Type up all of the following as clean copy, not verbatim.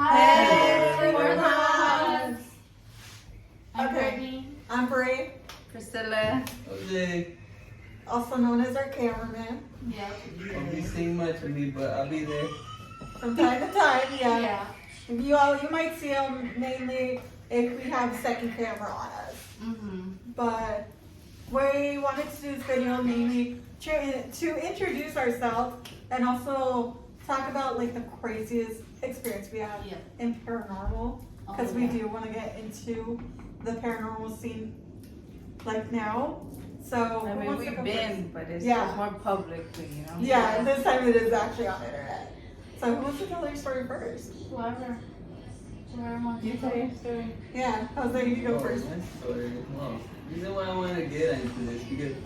Hey, We're the Hogs. Okay, I'm Brie, Priscilla. Jose, also known as our cameraman. Yep. won't be seeing much of me, but I'll be there. From time to time, yeah. Yeah. You might see him mainly if we have second camera on us. Mm-hmm. But we wanted to do this video mainly to introduce ourselves and also talk about like the craziest experience we have Yeah. in paranormal, because Oh, we yeah. do want to get into the paranormal scene like now. So I who mean, wants to we've go been, first? but it's Yeah. just more publicly, you know? Yeah, and this time it is actually on the internet. So who wants to tell their story first? Whoever wants You to tell tell. your story. Yeah, Jose, you go first. My story. Well, the reason why I want to get into this because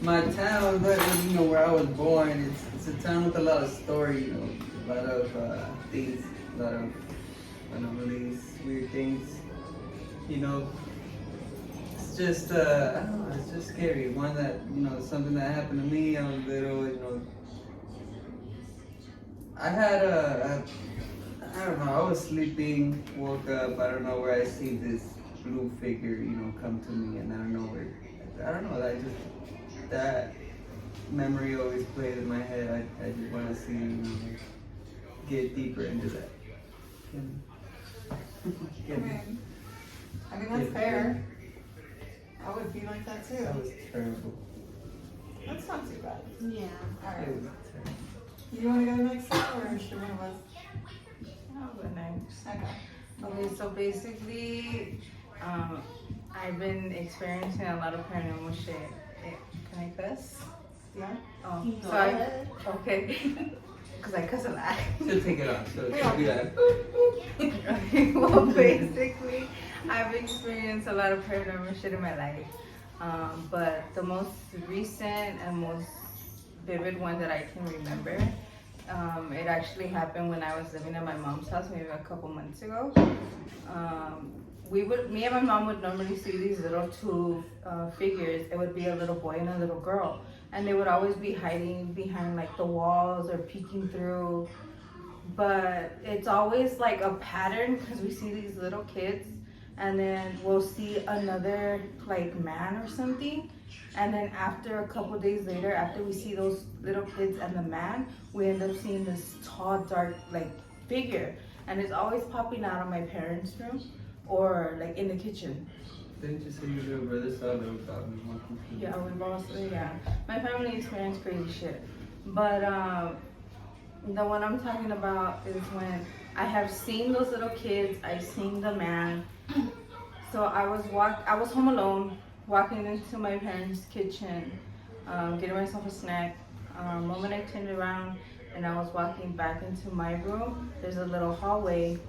my town, where I was born, it's a town with a lot of story, a lot of things, a lot of anomalies, weird things, It's just, I don't know, it's just scary. One that, something that happened to me, I was little, I had I don't know, I was sleeping, woke up, I don't know where I see this blue figure, come to me, and I don't know where, I don't know, that memory always played in my head. I just want to see, get deeper into that. I mean that's fair. I would be like that too. That was terrible. That's not too bad. Yeah. Alright. It was terrible. You want to go next or should one of us? I'll go next. Okay. Okay, so basically, I've been experiencing a lot of paranormal shit. Can I cuss? Yeah? Oh, Go so ahead. okay. Because I cuss a lot. She'll take it off, so she'll be like, Okay, well, basically, I've experienced a lot of paranormal shit in my life. But the most recent and most vivid one that I can remember, it actually happened when I was living at my mom's house maybe a couple months ago. Me and my mom would normally see these little two figures. It would be a little boy and a little girl. And they would always be hiding behind like the walls or peeking through. But it's always like a pattern because we see these little kids and then we'll see another like man or something. And then after a couple days later, after we see those little kids and the man, we end up seeing this tall, dark like figure. And it's always popping out of my parents' room or like in the kitchen. didn't you say your little brother saw little dog? Yeah, we've also, yeah. My family experienced crazy shit. But the one I'm talking about is when I have seen those little kids, I've seen the man. So I was home alone, walking into my parents' kitchen, getting myself a snack. Moment I turned around and I was walking back into my room, there's a little hallway.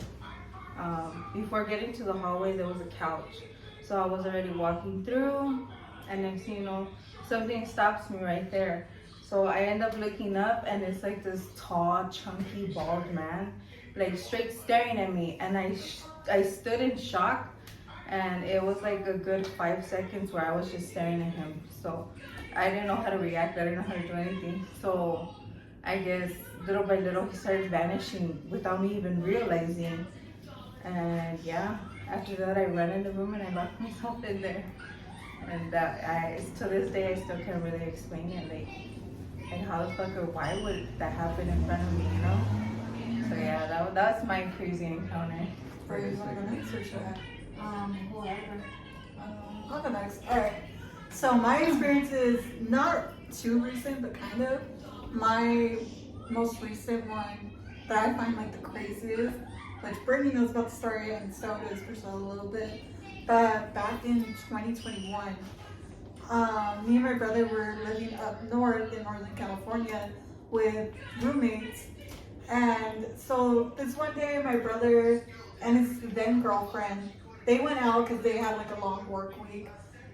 Before getting to the hallway, there was a couch. So I was already walking through, and next thing you know, something stops me right there. So I end up looking up, and it's like this tall, chunky, bald man, like straight staring at me. And I stood in shock, and it was like a good 5 seconds where I was just staring at him. So I didn't know how to react. I didn't know how to do anything. So I guess little by little he started vanishing without me even realizing. And yeah, after that I ran in the room and I locked myself in there. And to this day I still can't really explain it, like how the fuck or why would that happen in front of me, you know? So yeah, that's my crazy encounter. Or you want to go next or should I? Whoever. I'll go next. Alright. So my experience is not too recent, but kind of. My most recent one that I find like the craziest, which Brittany knows about the story and so does Priscilla a little bit. But back in 2021, me and my brother were living up north in Northern California with roommates. And so this one day, my brother and his then girlfriend, they went out because they had like a long work week.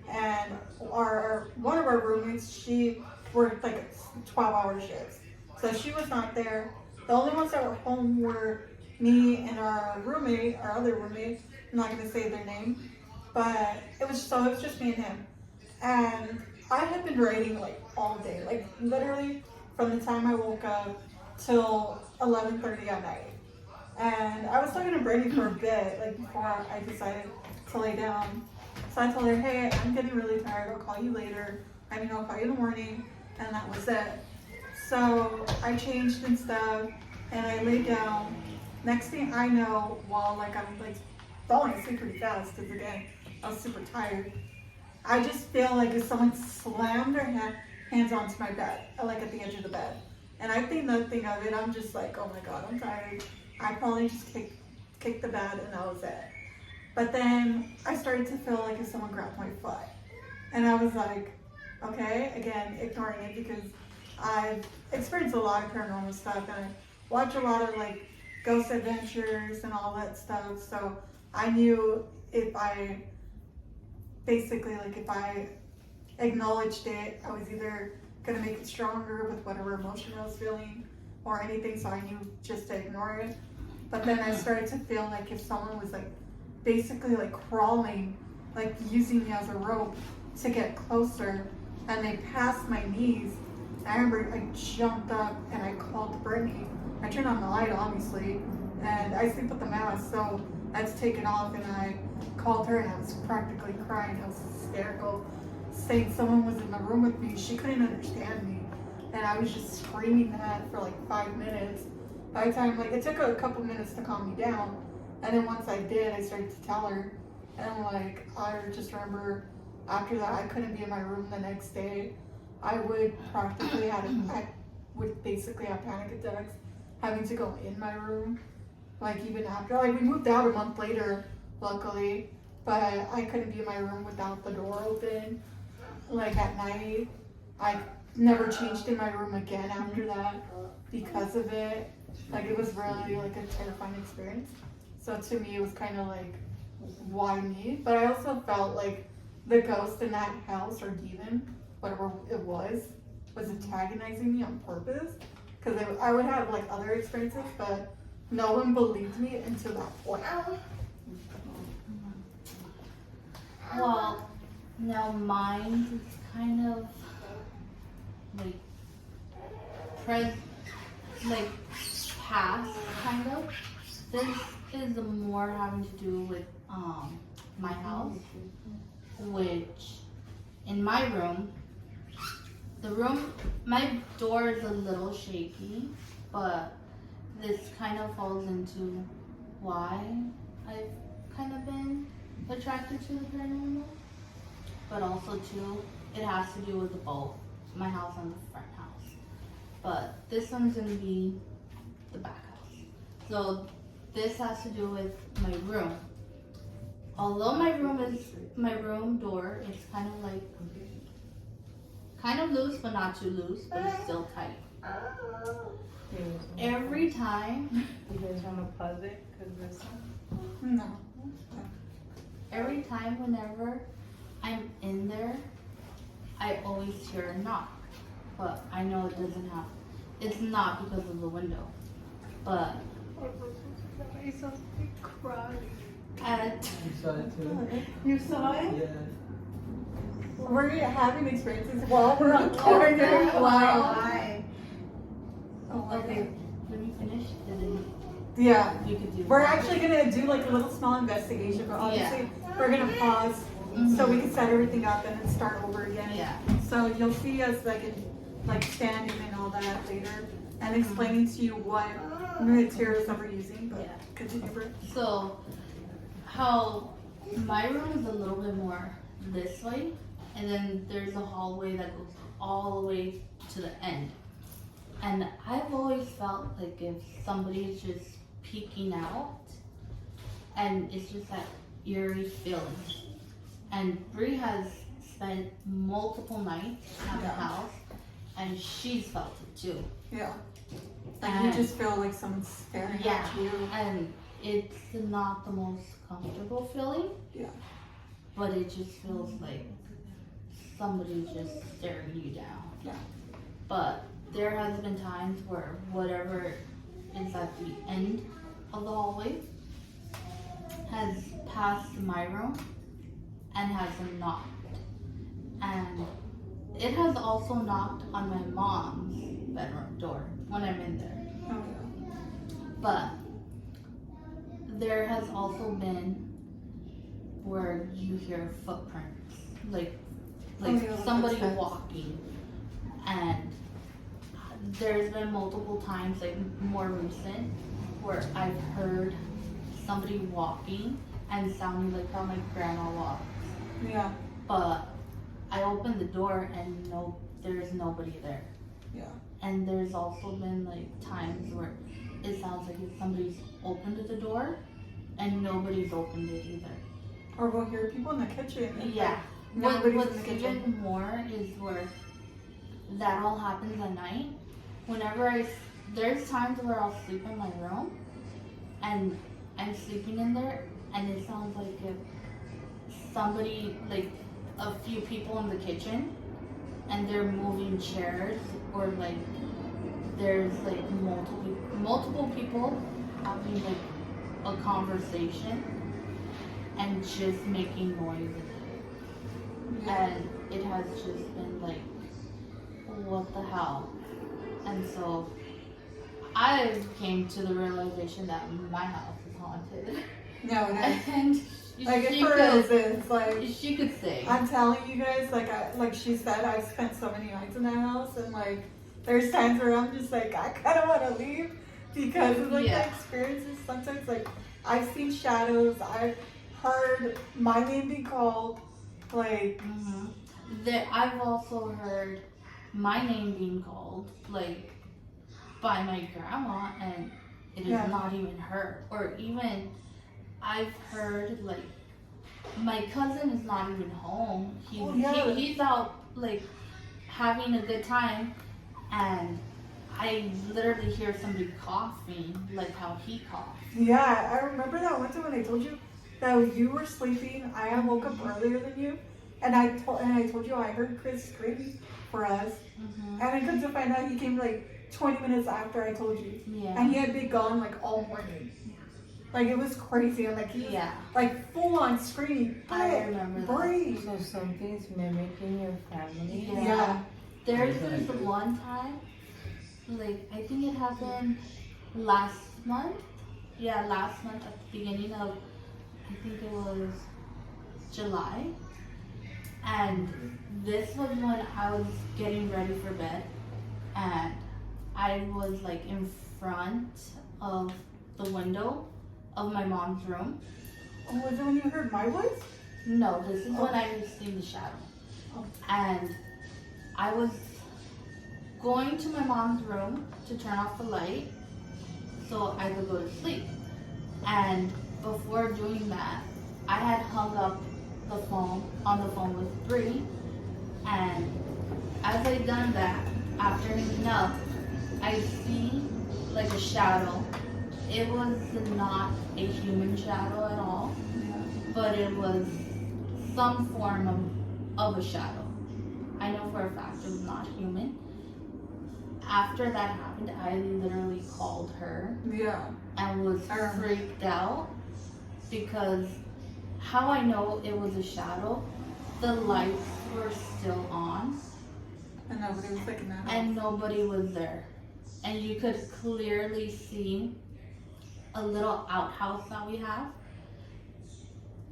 And one of our roommates, she worked like 12-hour shifts. So she was not there. The only ones that were home were me and our other roommate. I'm not gonna say their name, but it was just me and him. And I had been writing like all day, like literally from the time I woke up till 11:30 at night. And I was talking to Brittany for a bit, like before I decided to lay down. So I told her, hey, I'm getting really tired. I'll call you later. I mean, I'll call you in the morning. And that was it. So I changed and stuff, and I laid down. Next thing I know, while like I'm like falling asleep pretty fast, because again, I was super tired. I just feel like if someone slammed their hands onto my bed, like at the edge of the bed. And I think nothing of it. I'm just like, oh my God, I'm tired. I probably just kicked the bed, and that was it. But then I started to feel like if someone grabbed my foot. And I was like, okay, again, ignoring it because I've experienced a lot of paranormal stuff and I watch a lot of like ghost adventures and all that stuff. So I knew if I acknowledged it, I was either gonna make it stronger with whatever emotion I was feeling or anything. So I knew just to ignore it. But then I started to feel like if someone was like basically like crawling, like using me as a rope to get closer, and they passed my knees. I remember I jumped up and I called Brittany. I turned on the light, obviously, and I sleep with the mask, so that's taken off. And I called her, and I was practically crying. I was hysterical, saying someone was in the room with me. She couldn't understand me, and I was just screaming that for like 5 minutes. By the time, like, it took a couple minutes to calm me down, and then once I did, I started to tell her, and like I just remember. After that, I couldn't be in my room the next day. I would basically have panic attacks, having to go in my room. Like even after, like we moved out a month later, luckily, but I couldn't be in my room without the door open. Like at night, I never changed in my room again after that because of it. Like it was really like a terrifying experience. So to me, it was kind of like, why me? But I also felt like the ghost in that house or demon, whatever it was antagonizing me on purpose. Because I would have like other experiences, but no one believed me until that point. Well, now mine is kind of like past, kind of. This is more having to do with my house. Which in my room, my door is a little shaky, but this kind of falls into why I've kind of been attracted to the paranormal. But also too, it has to do with both my house and the front house. But this one's gonna be the back house. So this has to do with my room. Although my room door is kind of loose, but not too loose, but it's still tight. Every time. You guys want to pause it? Cause this. No. Every time, whenever I'm in there, I always hear a knock, but I know it doesn't happen. It's not because of the window, but. You saw it too? You saw it? Yeah. We're having experiences while we're on camera. Wow. Oh, okay. When you finish, and then Yeah. you could do. We're actually gonna do like a little small investigation, but obviously we're gonna pause so we can set everything up and then start over again. Yeah. So you'll see us like standing and all that later and explaining to you what materials that we're using. But Yeah. continue, Britt. So, how my room is a little bit more this way, and then there's a hallway that goes all the way to the end. And I've always felt like if somebody's just peeking out, and it's just that eerie feeling. And Bree has spent multiple nights at the house, and she's felt it too. Yeah. Like you just feel like someone's staring at you. And it's not the most comfortable feeling. Yeah. But it just feels like somebody's just staring you down. Yeah. But there has been times where whatever is at the end of the hallway has passed my room and has knocked. And it has also knocked on my mom's bedroom door when I'm in there. Okay. But there has also been where you hear footprints, like Oh, yeah, somebody footsteps. walking, and there's been multiple times, like more recent, where I've heard somebody walking and sounding like how my grandma walks. Yeah. But I opened the door and there's nobody there. Yeah. And there's also been like times where it sounds like if somebody's opened the door and nobody's opened it either. Or we'll hear people in the kitchen. and, Yeah. like, nobody's What's in the kitchen. even more is where that all happens at night. Whenever there's times where I'll sleep in my room and I'm sleeping in there and it sounds like if somebody, like a few people in the kitchen and they're moving chairs, or like there's like multiple people having like a conversation and just making noise. Yeah. And it has just been like, what the hell? And so I came to the realization that my house is haunted. No, no. And Like she it for real is like she could say. I'm telling you guys, like she said, I've spent so many nights in that house, and like there's times where I'm just like I kind of want to leave because of like Yeah. the experiences. Sometimes like I've seen shadows, I've heard my name be called, like I've also heard my name being called, like by my grandma, and it is Yeah. not even her. Or even I've heard like my cousin is not even home. Oh, yeah. He's out like having a good time, and I literally hear somebody coughing like how he coughs. yeah. I remember that one time when I told you that you were sleeping. I had woke up earlier than you, and I told you I heard Chris screaming for us, and I come to find out he came like 20 minutes after I told you. Yeah. And he had been gone like all morning. Like it was crazy. And like he was Yeah. like full on screaming. I remember that. Breathe. So something's mimicking your family. Yeah. There's this one time, like I think it happened last month. Yeah, last month at the beginning of, I think it was July. And this was when I was getting ready for bed, and I was like in front of the window of my mom's room. Oh, was it when you heard my voice? No, this is when I seen the shadow. Oh. And I was going to my mom's room to turn off the light so I could go to sleep. And before doing that, I had hung up on the phone with Bree. And as I done that, after hanging up, I see like a shadow. It was not a human shadow at all, but it was some form of a shadow. I know for a fact it was not human. After that happened, I literally called her Yeah. and was freaked out, because how I know it was a shadow, the lights were still on And nobody was like in that house. and nobody was there. And you could clearly see a little outhouse that we have,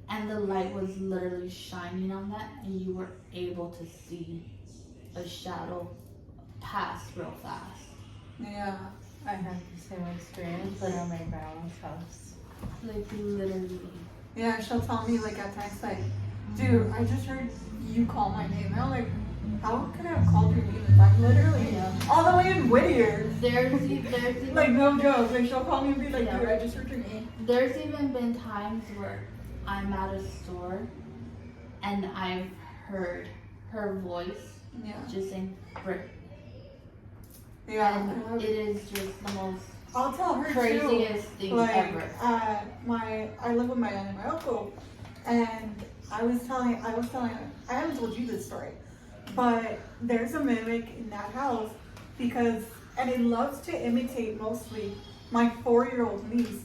and the light was literally shining on that, and you were able to see a shadow pass real fast. Yeah. I had the same experience, but at my grandma's house. Like literally. Yeah, she'll tell me like at times like, dude, I just heard you call my name. And I'm like, how could I have called your name if I'm literally all the way in Whittier? There's even, Like no joke. Like she'll call me and be like, Yeah. dude, I just heard your name. there's even been times where I'm at a store and I've heard her voice Yeah. just saying Britt. Yeah. And it is just the most I'll tell her too. craziest thing Like ever. I live with my aunt and my uncle, and I was telling I haven't told you this story, but there's a mimic in that house and it loves to imitate mostly my 4-year-old niece.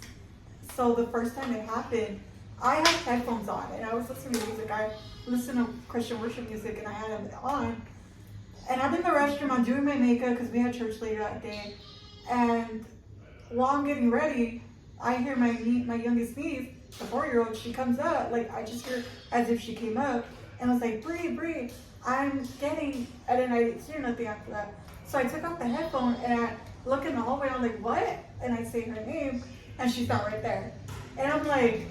So the first time it happened, I had headphones on and I was listening to music. I listen to Christian worship music and I had it on. And I'm in the restroom, I'm doing my makeup because we had church later that day. And while I'm getting ready, I hear my youngest niece, the 4-year-old, she comes up, like I just hear as if she came up and was like, Bree, I'm getting, and then I hear nothing after that. So I took off the headphone and I look in the hallway, I'm like, what? And I say her name and she's not right there. And I'm like,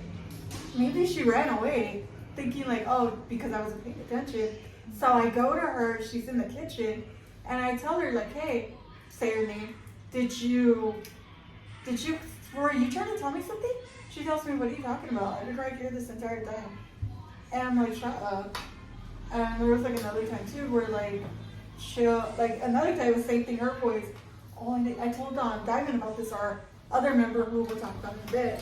maybe she ran away, thinking like, oh, because I wasn't paying attention. So I go to her, she's in the kitchen, and I tell her like, hey, say her name, were you trying to tell me something? She tells me, what are you talking about? I've been right here this entire time. And I'm like, shut up. And there was like another time too where like another time the same thing, her voice. Oh, and I told Diamond about this, our other member who we'll talk about in a bit.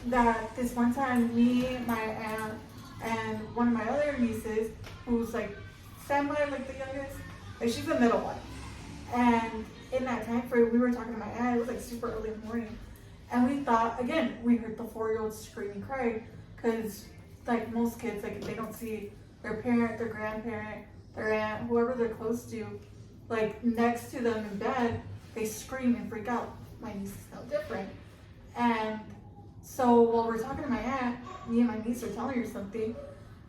That this one time me, my aunt, and one of my other nieces, who's like semi like the youngest, like she's the middle one. And in that time frame, we were talking to my aunt, it was like super early in the morning. And we thought, again, we heard the 4-year-old screaming, cry, because like most kids, like if they don't see their parent, their grandparent, their aunt, whoever they're close to, like next to them in bed, they scream and freak out. My niece is no different. And so while we're talking to my aunt, me and my niece are telling her something,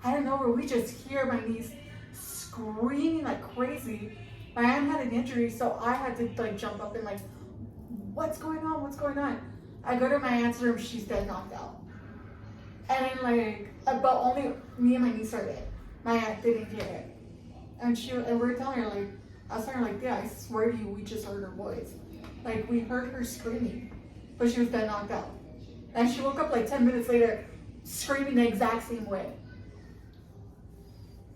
I don't know where we just hear my niece screaming like crazy. My aunt had an injury, so I had to like jump up and like, what's going on? What's going on? I go to my aunt's room, she's dead knocked out. And then like, but only me and my niece heard it. My aunt didn't hear it. And we're telling her like, I was telling her like, yeah, I swear to you, we just heard her voice. Like we heard her screaming, but she was dead knocked out. And she woke up like 10 minutes later, screaming the exact same way.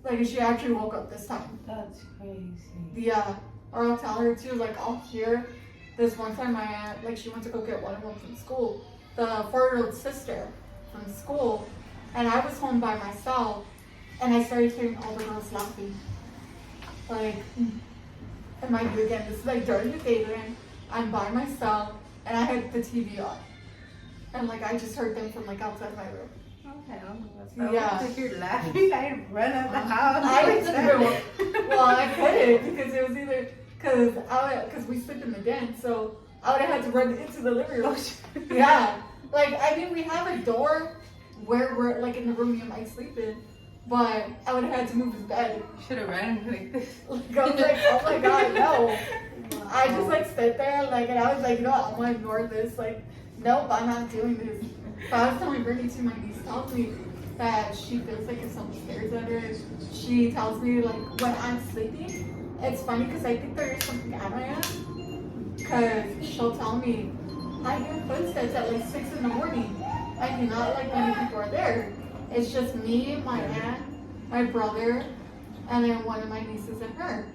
Like she actually woke up this time. That's crazy. Yeah, or I'll tell her too, like I'll hear this one time my aunt, like she went to go get one of them from school, the 4-year-old sister from school, and I was home by myself, and I started hearing all the girls laughing. Like, and mind you again, this is like during the daytime, I'm by myself, and I had the TV on. And like I just heard them from like outside my room. Okay, yeah. If you're laughing, I'd run out the house. Well, I couldn't because it was either because we sleep in the den, so I would have had to run into the living room. Yeah, like I mean we have a door where we're like in the room me and Mike sleep in, but I would have had to move his bed. You should have ran like this. Like, I was like, oh my god, no. I just like sit there like, and I was like, no, I'm gonna ignore this. Like, nope, I'm not doing this. But I was telling Brittany too, my niece tells me that she feels like if someone stares at her, she tells me like when I'm sleeping, it's funny because I think there is something at my ass. Because she'll tell me, I hear footsteps at like 6 in the morning. I do not like many people are there. It's just me, my aunt, my brother, and then one of my nieces and her.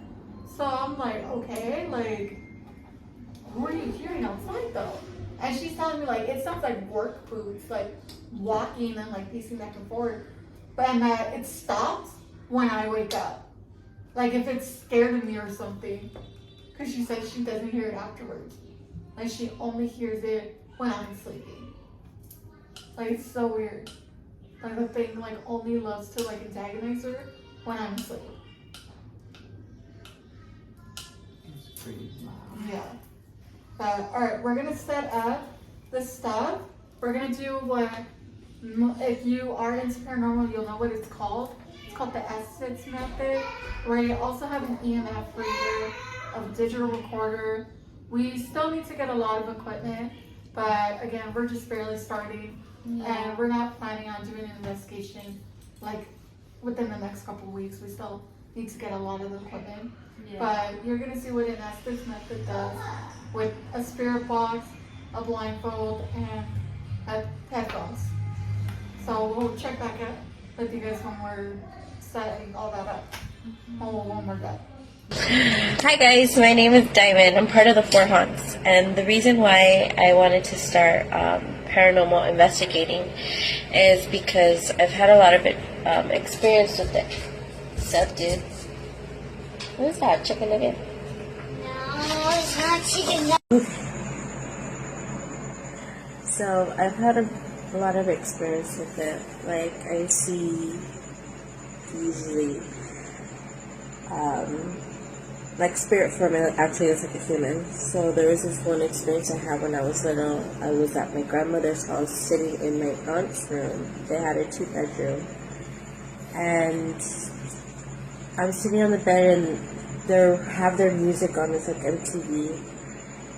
So I'm like, okay, like, who are you hearing outside though? And she's telling me like, it sounds like work boots, like walking and like pacing back and forth. But it stops when I wake up. Like if it's scared of me or something. Because she says she doesn't hear it afterwards. Like she only hears it when I'm sleeping. Like it's so weird. Like the thing like only loves to like antagonize her when I'm asleep. It's pretty loud. Yeah. But alright, we're gonna set up the stuff. We're gonna do what, if you are into paranormal, you'll know what it's called. It's called the Estes method. We also have an EMF reader, a digital recorder. We still need to get a lot of equipment, but again, we're just barely starting. Yeah. And we're not planning on doing an investigation like within the next couple of weeks. We still need to get a lot of the equipment. Yeah. But you're gonna see what an Estes method does with a spirit box, a blindfold, and headphones. So we'll check back with you guys when we're setting all that up. When we're done. Hi guys, my name is Diamond. I'm part of the Four Haunts, and the reason why I wanted to start paranormal investigating is because I've had a lot of experience with it. What's up, dude? What is that? Chicken nugget? No, it's not chicken. So I've had a lot of experience with it. Like I see usually like spirit form. It actually looks like a human. So there was this one experience I had when I was little. I was at my grandmother's house sitting in my aunt's room. They had a 2-bedroom. And I'm sitting on the bed and they have their music on. It's like MTV.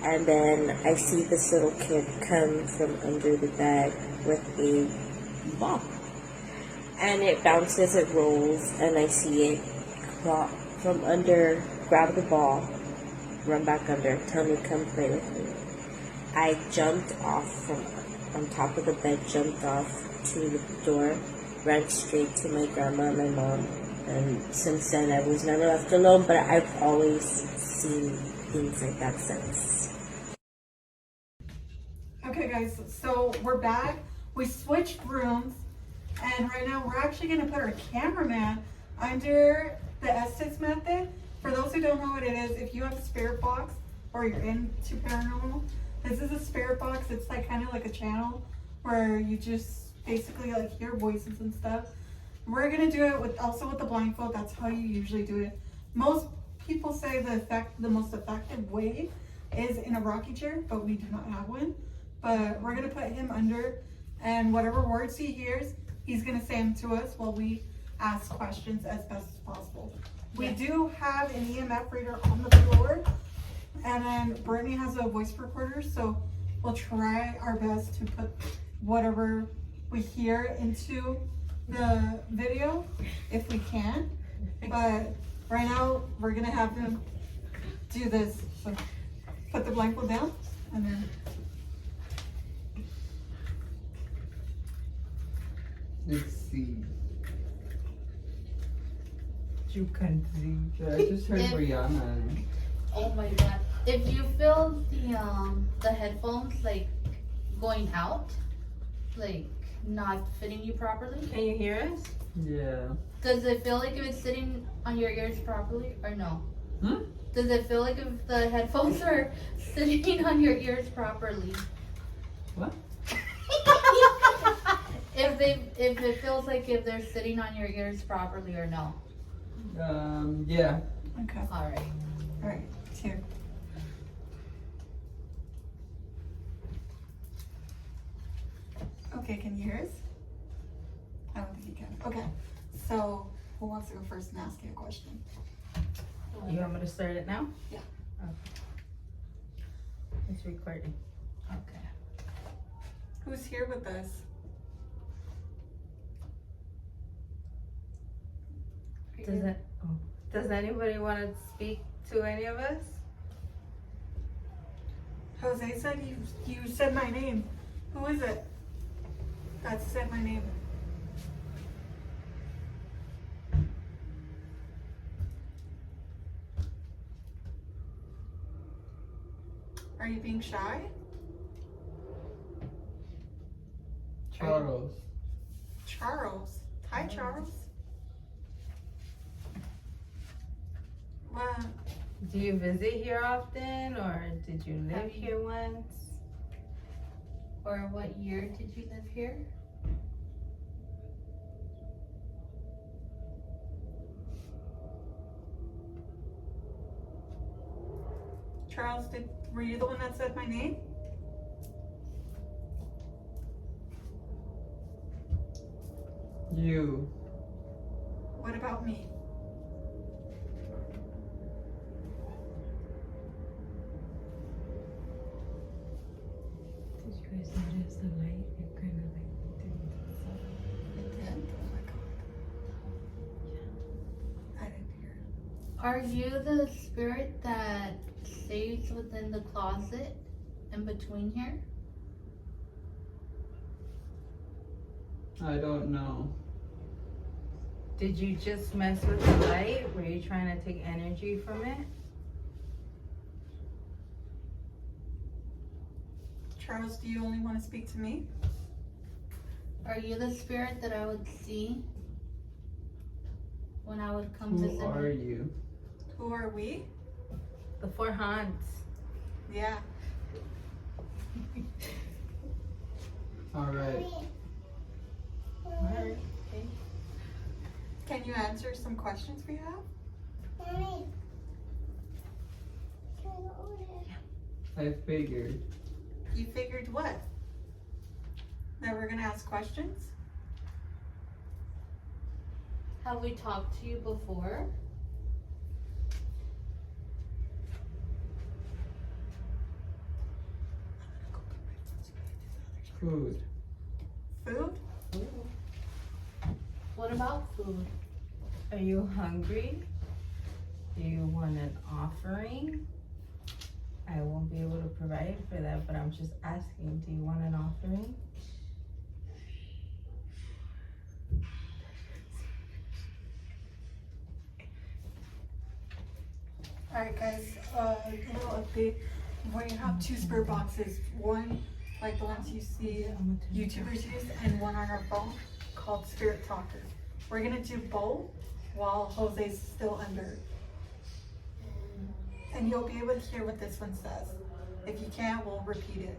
And then I see this little kid come from under the bed with a ball. And it bounces, it rolls, and I see it crawl from under, grab the ball, run back under, tell me come play with me. I jumped off from on top of the bed, jumped off to the door, ran straight to my grandma and my mom. And since then I was never left alone, but I've always seen things like that since. Okay guys, so we're back. We switched rooms and right now we're actually gonna put our cameraman under the Estes method. For those who don't know what it is, if you have a spirit box or you're into paranormal, this is a spirit box. It's like kind of like a channel where you just basically like hear voices and stuff. We're gonna do it with also with the blindfold. That's how you usually do it. Most people say the most effective way is in a rocking chair, but we do not have one. But we're gonna put him under, and whatever words he hears, he's gonna say them to us while we ask questions as best as possible. We do have an EMF reader on the floor, and then Brittany has a voice recorder, so we'll try our best to put whatever we hear into the video if we can. But right now we're gonna have him do this. So put the blindfold down and then Let's see. You can see. I just heard Brianna. Oh my god. If you feel the headphones like going out, like not fitting you properly, Can you hear us? Yeah. does it feel like if it's sitting on your ears properly or no? Hmm? Does it feel like if the headphones are sitting on your ears properly? What? If it feels like if they're sitting on your ears properly or no? Yeah. okay. All right. All right, it's here. Okay, can you hear us? I don't think you can. Okay, so who wants to go first and ask you a question? You want me to start it now? Yeah. Okay. It's recording. Okay. Who's here with us? Does anybody want to speak to any of us? Jose said you said my name. Who is it? That said my name. Are you being shy? Charles. Charles. Hi, Charles. Wow. Do you visit here often, or did you live here once? Or what year did you live here? Charles, were you the one that said my name? You. What about me? Did you guys notice the light? It kind of like It did? Oh my god. I didn't hear. Are you the spirit that stays within the closet in between here? I don't know. Did you just mess with the light? Were you trying to take energy from it? Charles, do you only want to speak to me? Are you the spirit that I would see when I would come Who visit? are you? Who are we? The 4 haunts. Yeah. Alright. Alright. Can you answer some questions we have? I figured. You figured what? That we're gonna ask questions? Have we talked to you before? Food. Food? What about food? Are you hungry? Do you want an offering? I won't be able to provide for that, but I'm just asking, do you want an offering? Alright guys, a little update. We have two spirit boxes. One, like the ones you see YouTubers use, and one on our phone called Spirit Talker. We're gonna do both while Jose's still under. And you'll be able to hear what this one says. If you can't, we'll repeat it.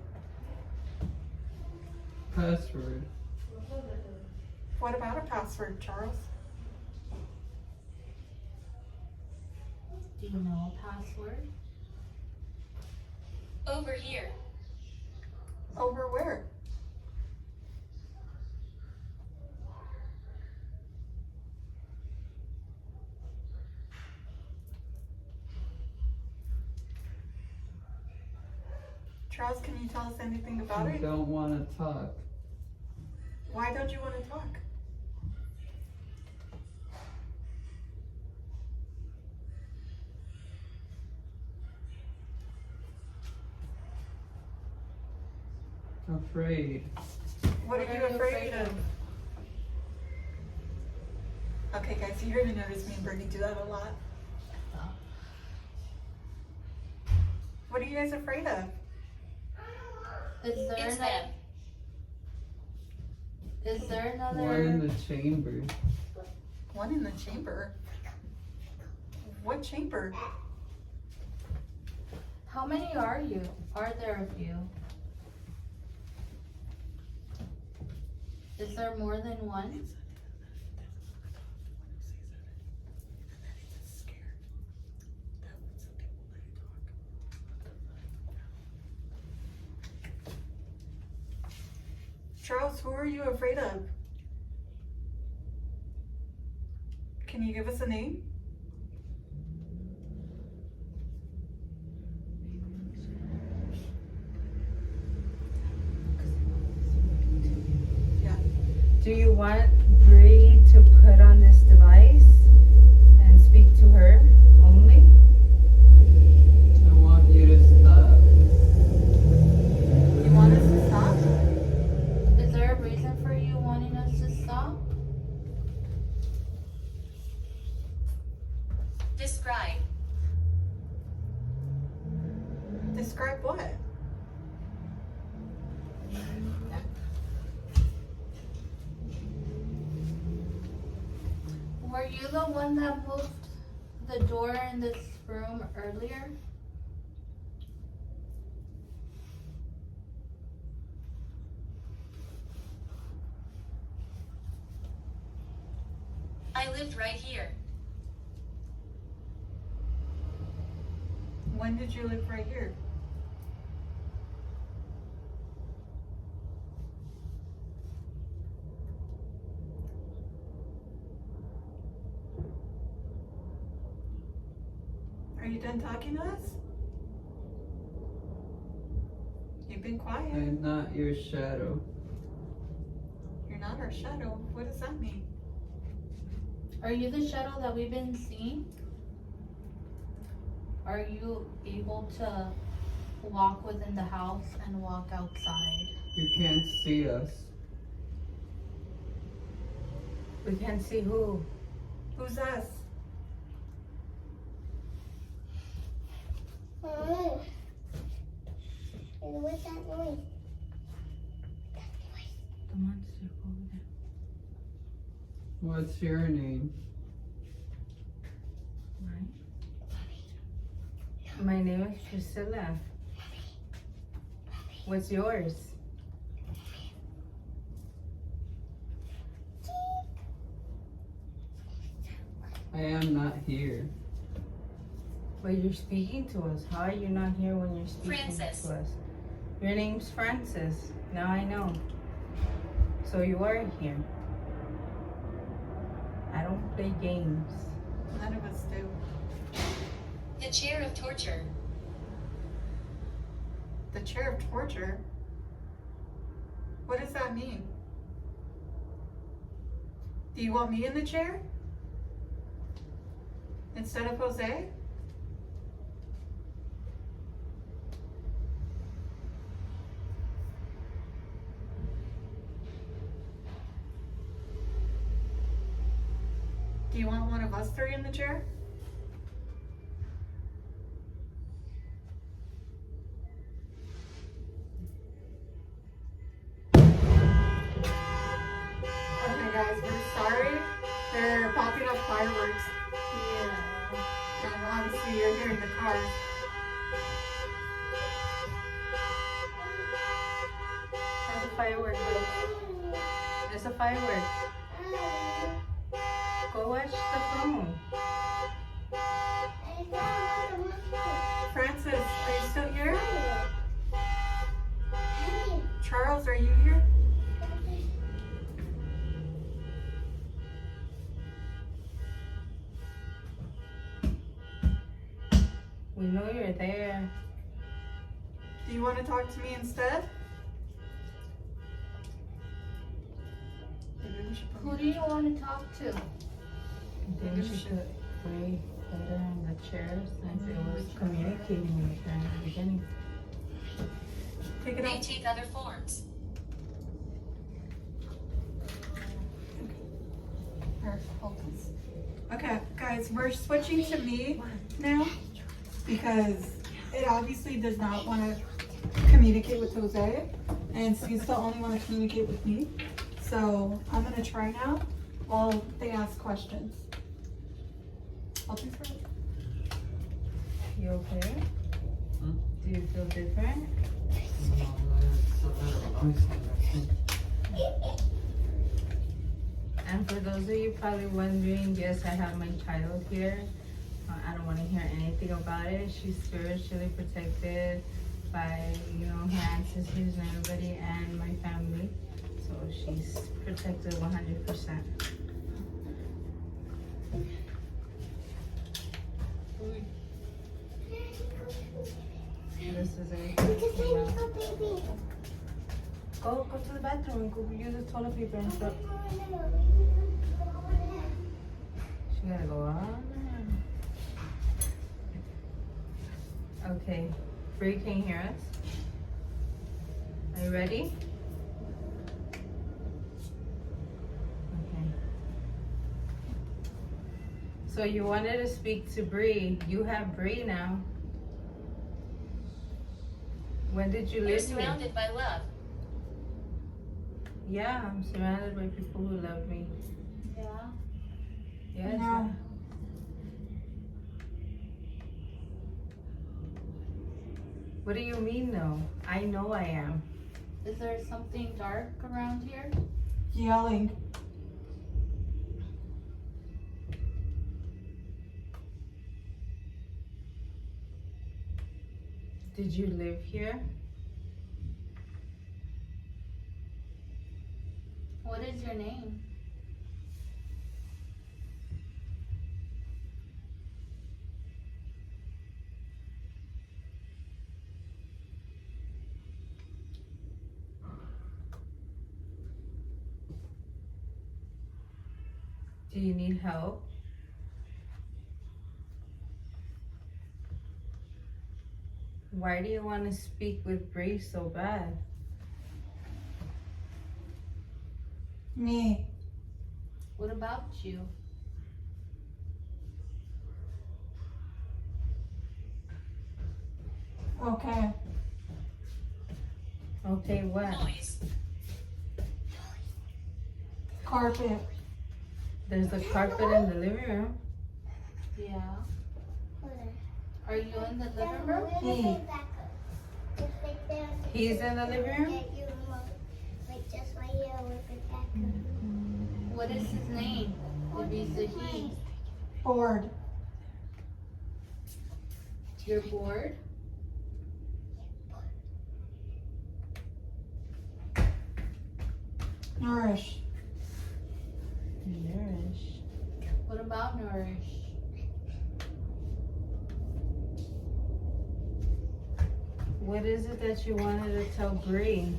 Password. What about a password, Charles? Do you know a password? Over here. Over where? Charles, can you tell us anything about I it? don't want to talk. Why don't you want to talk? Afraid. What are you afraid of? Okay guys, you're gonna notice me and Brittany do that a lot. What are you guys afraid of? Is there It's another? them. Is there One another? in the chamber. One in the chamber. What chamber? How many are you? Are there of you? Is there more than one? Charles, who are you afraid of? Can you give us a name? Yeah. Do you want Bree to put on this device and speak to her only? I want you to stop. You want us to stop? Is there a reason for you wanting us to stop? Describe. Describe what? Were you the one that moved the door in this room earlier? I lived right here. When did you live right here? Are you done talking to us? You've been quiet. I'm not your shadow. You're not our shadow. What does that mean? Are you the shadow that we've been seeing? Are you able to walk within the house and walk outside? You can't see us. We can't see who. Who's us? What's that noise? The monster over there. What's your name? Right? My name is Priscilla. What's yours? I am not here. But you're speaking to us. How are you not here when you're speaking Francis. to us? Your name's Francis. Now I know. So you are here. I don't play games. None of us do. The chair of torture. The chair of torture? What does that mean? Do you want me in the chair? Instead of Jose? Do you want one of us three in the chair? Okay guys, we're sorry. They're popping up fireworks. Yeah. And obviously you're hearing the cars. That's a firework. It's a firework. Go watch the phone. Francis, are you still here? Charles, are you here? We know you're there. Do you want to talk to me instead? Maybe we should put Who do you want to talk to? Then she could way better on the chairs since it was communicating with her in the beginning. Take it They off. take other forms. Or hold this. Okay, guys, we're switching to me now because it obviously does not want to communicate with Jose, and seems to only want to communicate with me. So I'm gonna try now while they ask questions. Hold this for us. You okay? Hmm? Do you feel different? And for those of you probably wondering, yes, I have my child here. I don't want to hear anything about it. She's spiritually protected by, her ancestors and everybody and my family. So she's protected 100%. This is everything. Go to the bathroom and go use the toilet paper and stuff. She gotta go on. Okay, Bree, can you hear us? Are you ready? Okay. So you wanted to speak to Bree. You have Bree now. When did you You're live here? surrounded by love. Yeah, I'm surrounded by people who love me. Yeah. Yes. No. What do you mean, no? I know I am. Is there something dark around here? Yelling. Did you live here? What is your name? Do you need help? Why do you want to speak with Bree so bad? Me. What about you? Okay. Okay, what? Noise. Carpet. There's a carpet in the living room. Yeah. Are you in the living room? Me. He's in the living room? Like just right here with the back. What is his name? If he's a he. Bored. You're bored? Nourish. Nourish. What about nourish? What is it that you wanted to tell Bree?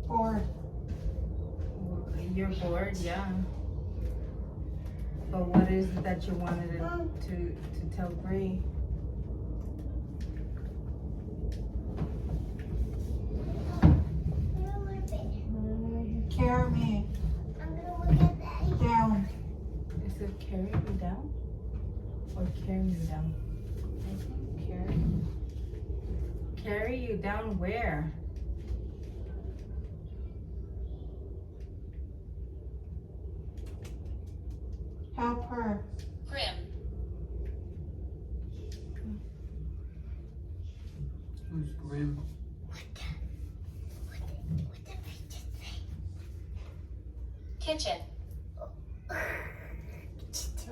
Bored. You're bored, yeah. But what is it that you wanted to tell Bree? Carry me I'm gonna look at that. down. Is it carry me down? Or carry me down? I think carry. Carry you down where? Help her. Grim. Who's grim? Kitchen. What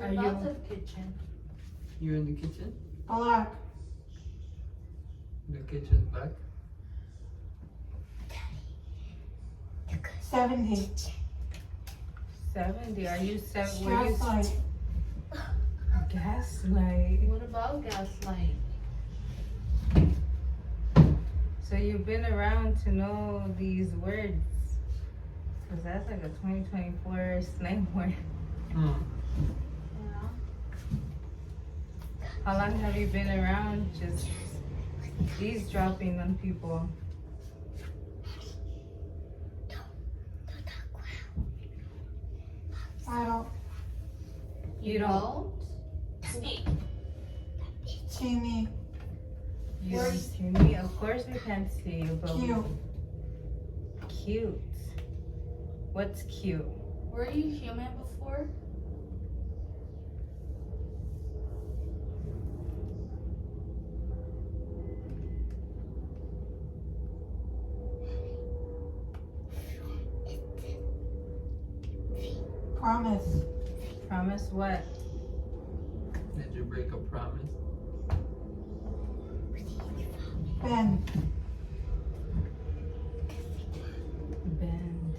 Are about you- the kitchen? You're in the kitchen? Black. The kitchen's back? 70. 70. Are you 7? Were you Gaslight. gaslight? What about gaslight? So you've been around to know these words. Cause that's like a 2024 slang word. Hmm. Yeah. How long have you been around just eavesdropping on people? I don't. You don't. Speak. See me. You don't see me? Of course we can't see you, but Cute. Cute. What's cute? Were you human before? Promise. Promise what? Did you break a promise? Ben. Bend.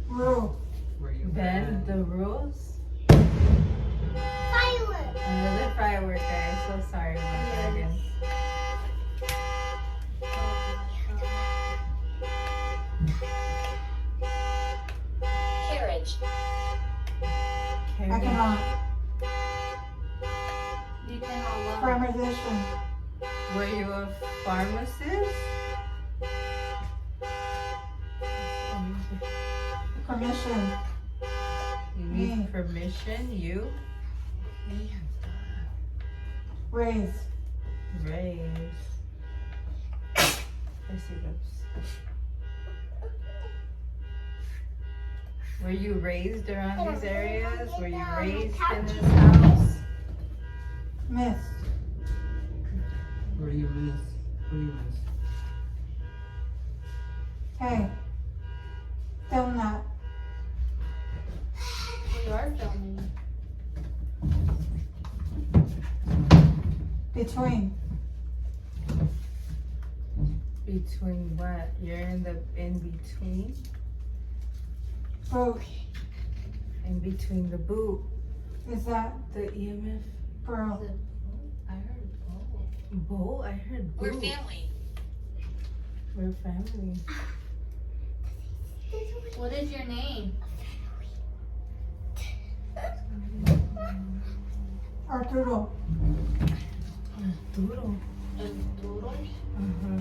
Rule. Were you Bend the rules? Firework. Another firework, guys. So sorry about that again. Carriage. Carry. I cannot. You cannot love. Premonition. Were you a pharmacist? Permission. You need Me. permission. You Raise. raise. I see those. Were you raised around these areas? Were you raised in this house? Miss. What do you miss? What do you miss? Hey. Film that. We are filming. Between. Between what? You're in the in between? Boat. In between the boot. Is that The EMF. girl? I heard both. Boat? I heard boot. We're family. We're family. What is your name? Arturo. Arturo. Arturo. Uh-huh.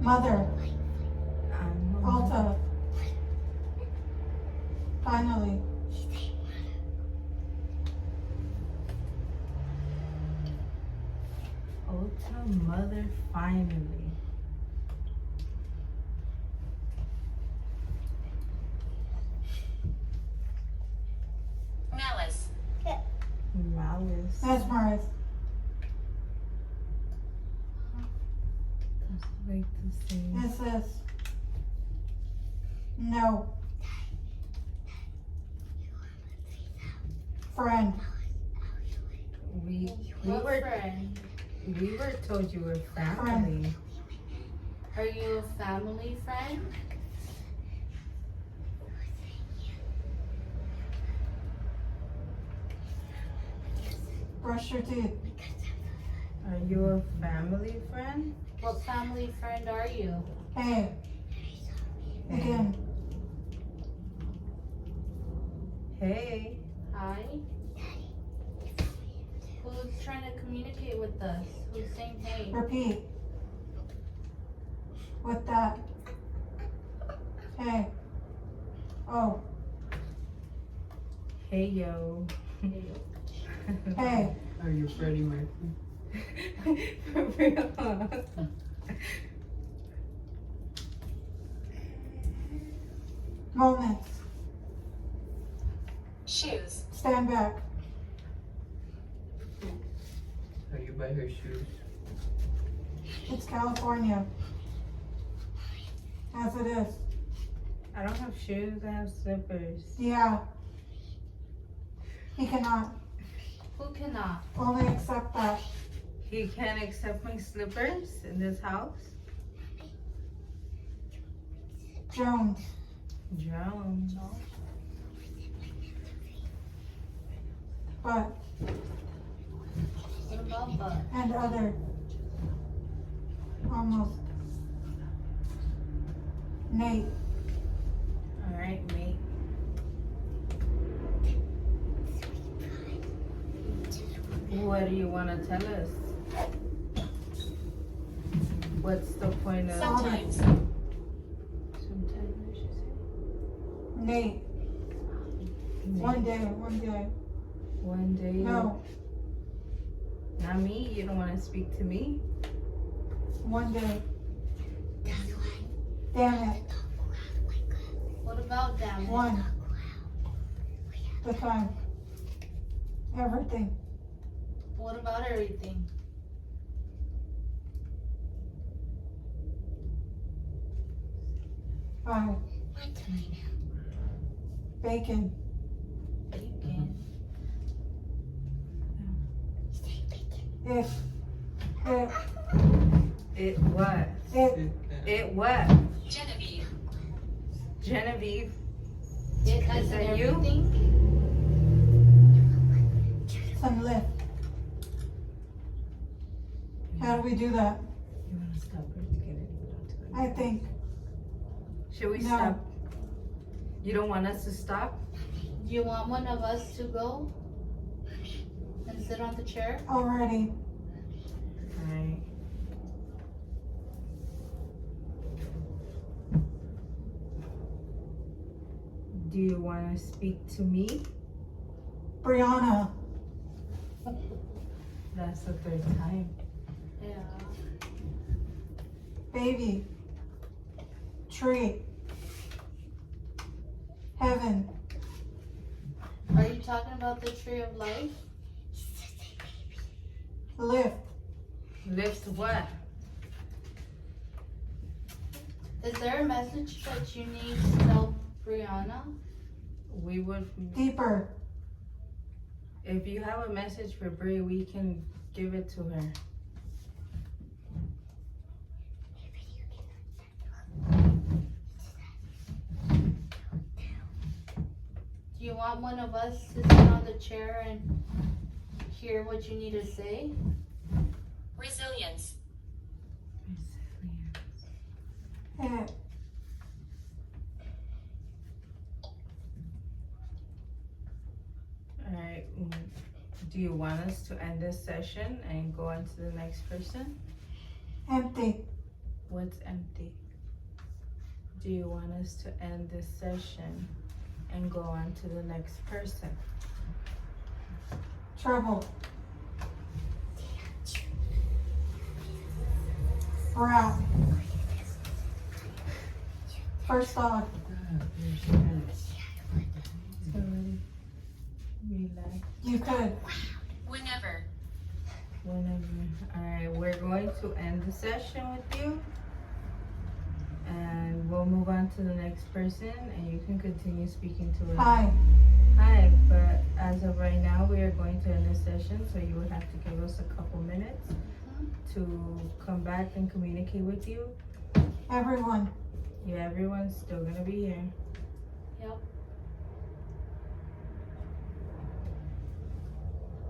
Mother. Alta. Alta. Finally. Alta mother finally. Malice. Malice. Mesmerized. No. Friend. We What were friend? told you were family. Are you a family friend? Brush your teeth. Are you a family friend? What family friend are you? Hey. Again. Hey. Hi. Who's trying to communicate with us? Who's saying hey? Repeat. With that. Hey. Oh. Hey yo. Hey. Are you Freddie Mercury? For real. Moments. Shoes. Stand back. Are you by her shoes? It's California. As it is. I don't have shoes, I have slippers. Yeah. He cannot. Who cannot? Only accept that. He can't accept my slippers in this house? Jones. Jones. But. What about but? And other. Almost. Nate. Alright, mate. What do you want to tell us? What's the point of... Sometimes. Sometimes I should say. Nate. One day. One day. No. Not me. You don't want to speak to me. One day. Damn it. What about damage? One. The time. Everything. What about everything? Five. Bacon. Bacon. It. It. It what? It. It what? Genevieve. Genevieve. It as Is in that you? everything? Some lift. How do we do that? You want to stop her to get it out to I think. Should we No. stop? You don't want us to stop? Do you want one of us to go and sit on the chair? Already. Alright. Do you want to speak to me? Brianna. That's the third time. Yeah. Baby. Tree. Heaven. Are you talking about the tree of life? Lift. Lift what? Is there a message that you need to tell Brianna? We would, Deeper. if you have a message for Brie, we can give it to her. Do you want one of us to sit on the chair and hear what you need to say? Resilience. It. Alright, do you want us to end this session and go on to the next person? Empty. What's empty? Do you want us to end this session and go on to the next person? Trouble. Brat. First dog. Relax. You could. Whenever. Whenever. Alright, we're going to end the session with you. And we'll move on to the next person, and you can continue speaking to us. Hi. Hi, but as of right now, we are going to end this session, so you would have to give us a couple minutes to come back and communicate with you. Everyone. Yeah, everyone's still gonna be here. Yep.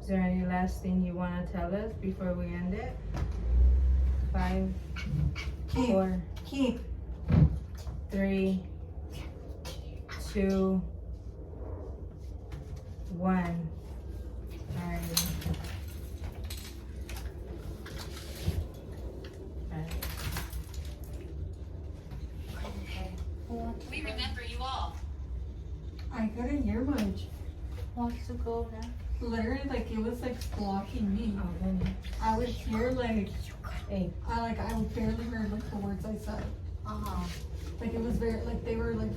Is there any last thing you want to tell us before we end it? 5, Keep. 4, Keep. 3, 2, 1. Alright. We remember you all. I couldn't hear much. Wants to go now. Literally, like, it was like blocking me. Oh, then. I would hear like, Hey. I barely heard like the words I said. Like it was very, like they were like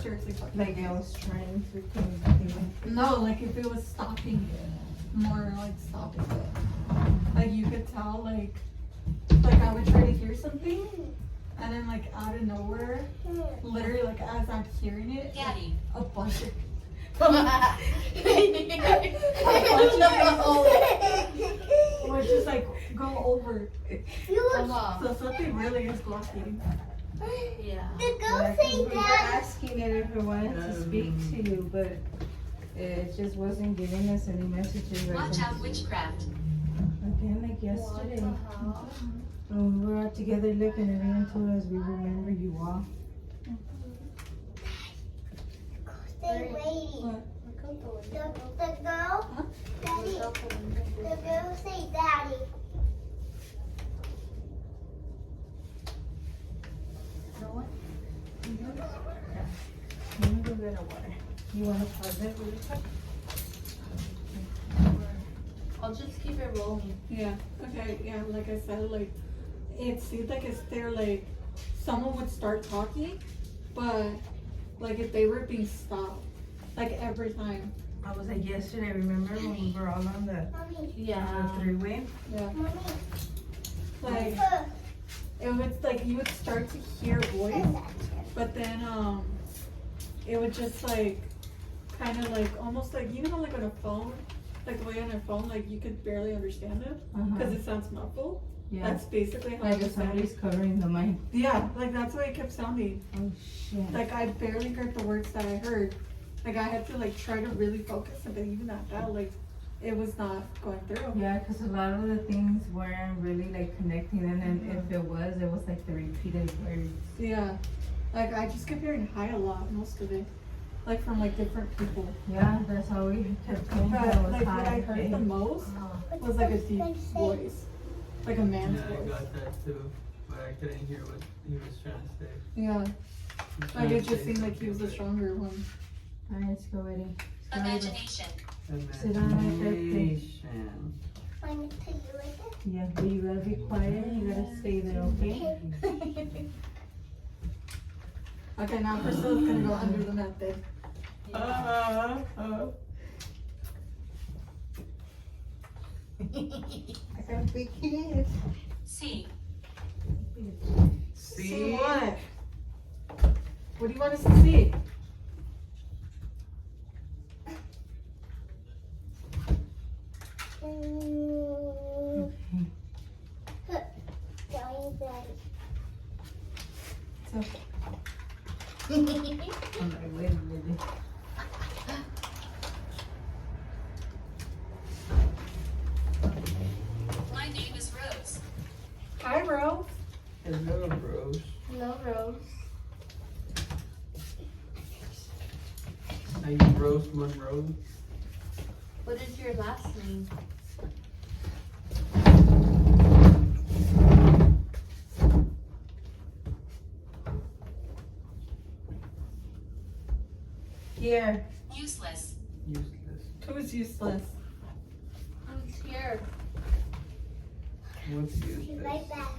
seriously fucking. Like I was trying to communicate. No, like if it was stopping it, more like stopping it. Like you could tell, like I would try to hear something, and then like out of nowhere, literally like as I'm hearing it, Daddy. a bunch of would just like go over. So something really is blocking. Yeah. The Yeah, girl 'cause say we were that. asking it if it wanted to speak to you, but it just wasn't giving us any messages. Right Watch then. out witchcraft. Again, like yesterday. When we were all together looking, everyone told us we remember you all. Stay waiting. The girl, daddy. The girl say daddy. No one? Let me go get a water. You want to pause it really quick? I'll just keep it rolling. Yeah. Okay. Yeah. Like I said, like it seemed like it's there. Like someone would start talking, but like if they were being stopped, like every time. I was like yesterday, remember when we were all on the Mommy. Yeah. three-way? Yeah. Mommy. Like it would like you would start to hear a voice, but then it would just like kind of like almost like you know like on a phone, like the way on a phone like you could barely understand it because it sounds muffled. Yeah. That's basically how Like it if sounded. somebody's covering the mic. Yeah, like that's the way it kept sounding. Oh shit. Like I barely heard the words that I heard. Like I had to like try to really focus, and then even at that, like it was not going through. Yeah, because a lot of the things weren't really like connecting, and then if it was like the repeated words. Yeah, like I just kept hearing hi a lot, most of it, like from like different people. Yeah, that's how we kept going. But That was like high. what I heard the most was like a deep voice, like a man's Yeah, I voice. got that too, but I couldn't hear what he was trying to say. Yeah, He was like trying it to just say seemed like he was the something, stronger one. Alright, let's go, Eddie. Imagination. but- Sit down like that thing. Imagination. Want me to tell you like that? Yeah, but you gotta be quiet and you gotta stay there, okay? Okay, now Priscilla's gonna go under the mat then. I got big ears. C. See See? what? What do you want us to see? Daddy, daddy. So, I'm like, wait a minute. My name is Rose. hi, Rose. Hello, Rose. Hello, Rose. Are you Rose Monroe? What is your last name? Here. Useless. Useless. Who's useless? Who's here? What's Be useless? right back.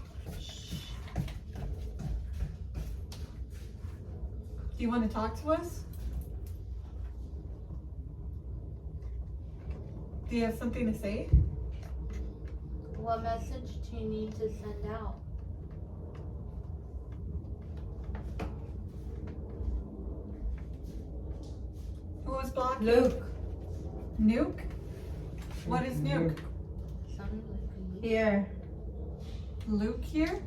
Do you want to talk to us? Do you have something to say? What message do you need to send out? Who's blocking? Luke. Nuke? What is Nuke? Sounded like a Here. Luke here?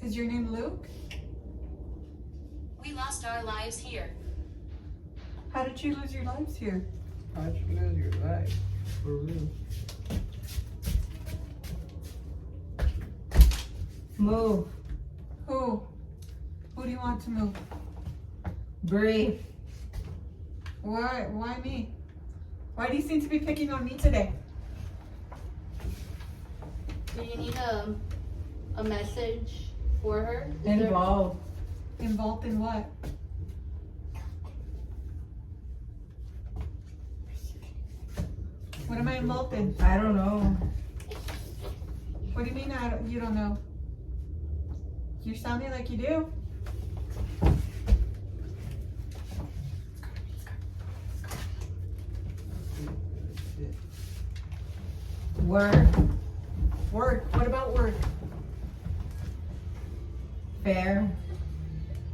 Is your name Luke? We lost our lives here. How did you lose your lives here? How'd you lose your life? For real. Move. Who? Who do you want to move? Breathe. Why? Why me? Why do you seem to be picking on me today? Do you need a message for her? Is there- Involved. Involved in what? What am I involved in? I don't know. What do you mean you don't know? You're sounding like you do. Work. Work. What about work? Fair.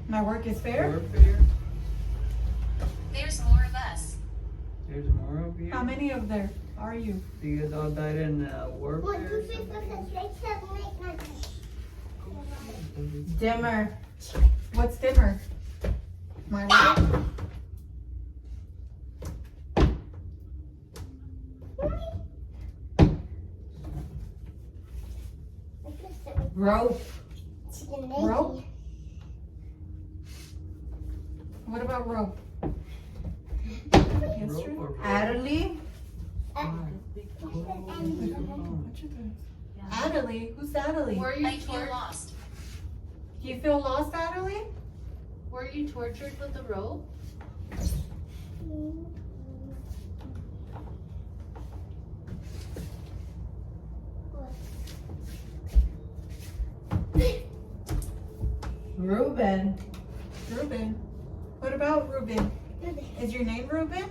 My work is fair? Warfare? There's more of us. There's more of you? How many of there are you? You guys all died in 1, warfare? 2, 3, 4, 5, 6, 7, 8, 9, 10. Dimmer. What's dimmer? My light? Rope. Rope? What about rope? Rope or Adderley. Adelie? Who's Adelie? Were I you feel tortured? lost. You feel lost, Adelie? Were you tortured with the rope? Reuben. Reuben. What about Reuben? Is your name Reuben?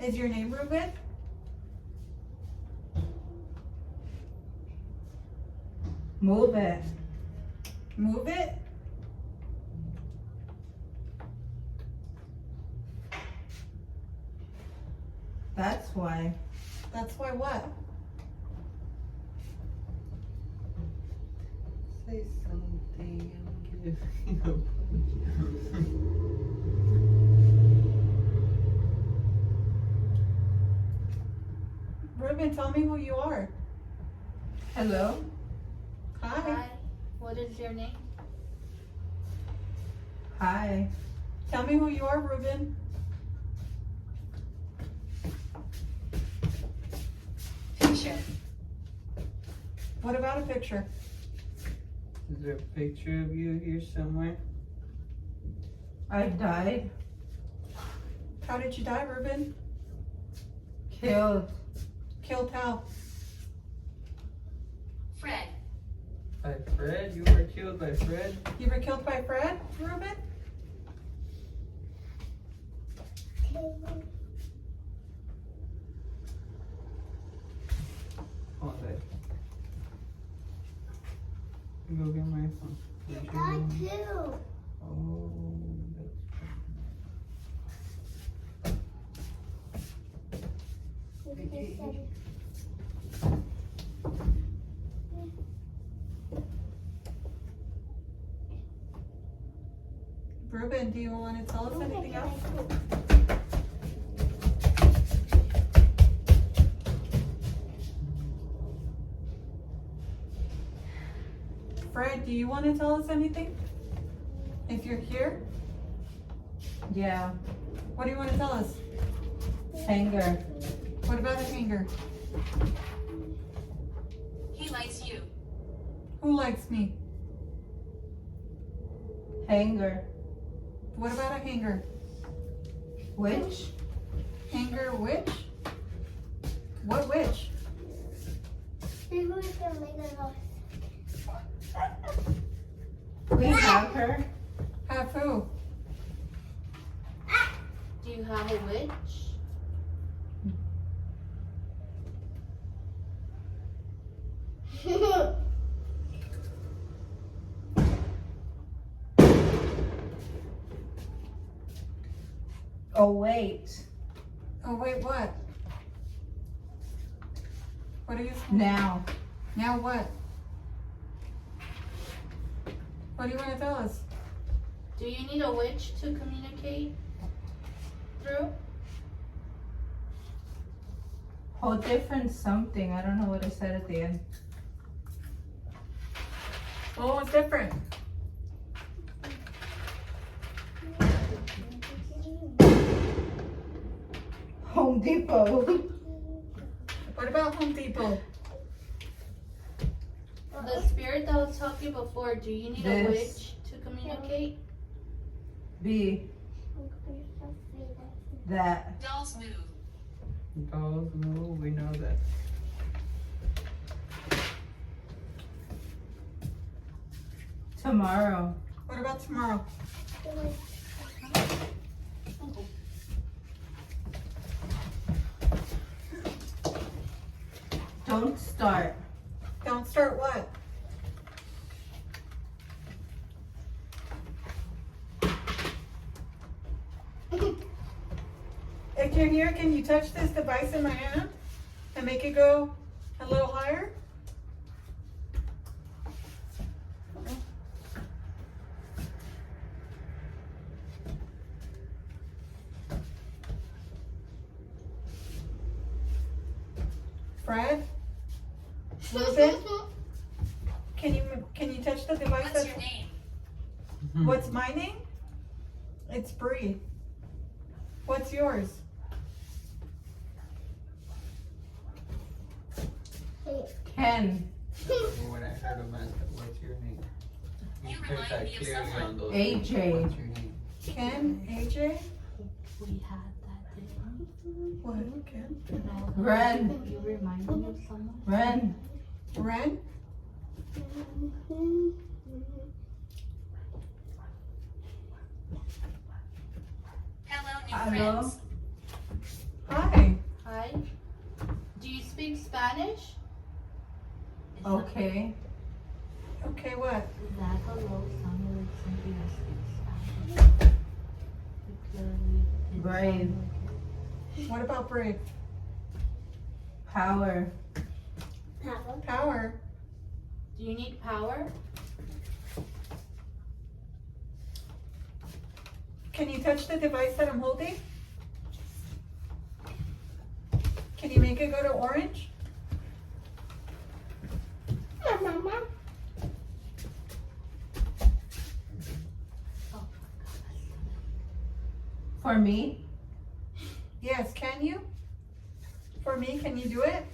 Is your name Reuben? Move it. Move it? That's why. That's why what? Say something. I'm giving Reuben, tell me who you are. Hello. Hi. Hi. What is your name? Hi. Tell me who you are, Reuben. Picture. What about a picture? Is there a picture of you here somewhere? I died. How did you die, Reuben? Killed. Killed how? Fred. By Fred? You were killed by Fred? You were killed by Fred, Reuben? Oh, that. You go get my phone. You Where'd you died go? too. Oh, Reuben, do you want to tell us anything else? Fred, do you want to tell us anything? If you're here, Yeah. what do you want to tell us? Hanger. What about a hanger? He likes you. Who likes me? Hanger. What about a hanger? Which? Hanger which? What witch? Who's gonna make a noise? We have her. Have who? Do you have a witch? Oh, wait. Oh wait, what? What are you? Now. Now what? What do you want to tell us? Do you need a witch to communicate through? Whole different something. I don't know what I said at the end. Oh, it's different. Home Depot. What about Home Depot? The spirit that was talking before, do you need a This. witch to communicate? B. That. Dolls move. Dolls move, we know that. Tomorrow. What about tomorrow? Don't start. Don't start what? If you're here, can you touch this device in my hand and make it go a little higher? Fred? Ruben? Can you touch the device? What's your name? What's my name? It's Bree. What's yours? Ken. When I heard him ask, what's your name? You heard remind that me of clearly someone. on those. AJ. What's your name? Ken? AJ? We had that, didn't we? What? Ken? No. Ren. You remind me of someone? Ren. Ren? Hello, new Hello. friends. Hi. Hi. Do you speak Spanish? Okay. Okay, what? That hello sounded like something that speaks Spanish. It clearly didn't Brave. sound like What about Brave? Power. Power. it. Do you need power? Can you touch the device that I'm holding? Can you make it go to orange? For me. Yes, can you? For me, can you do it?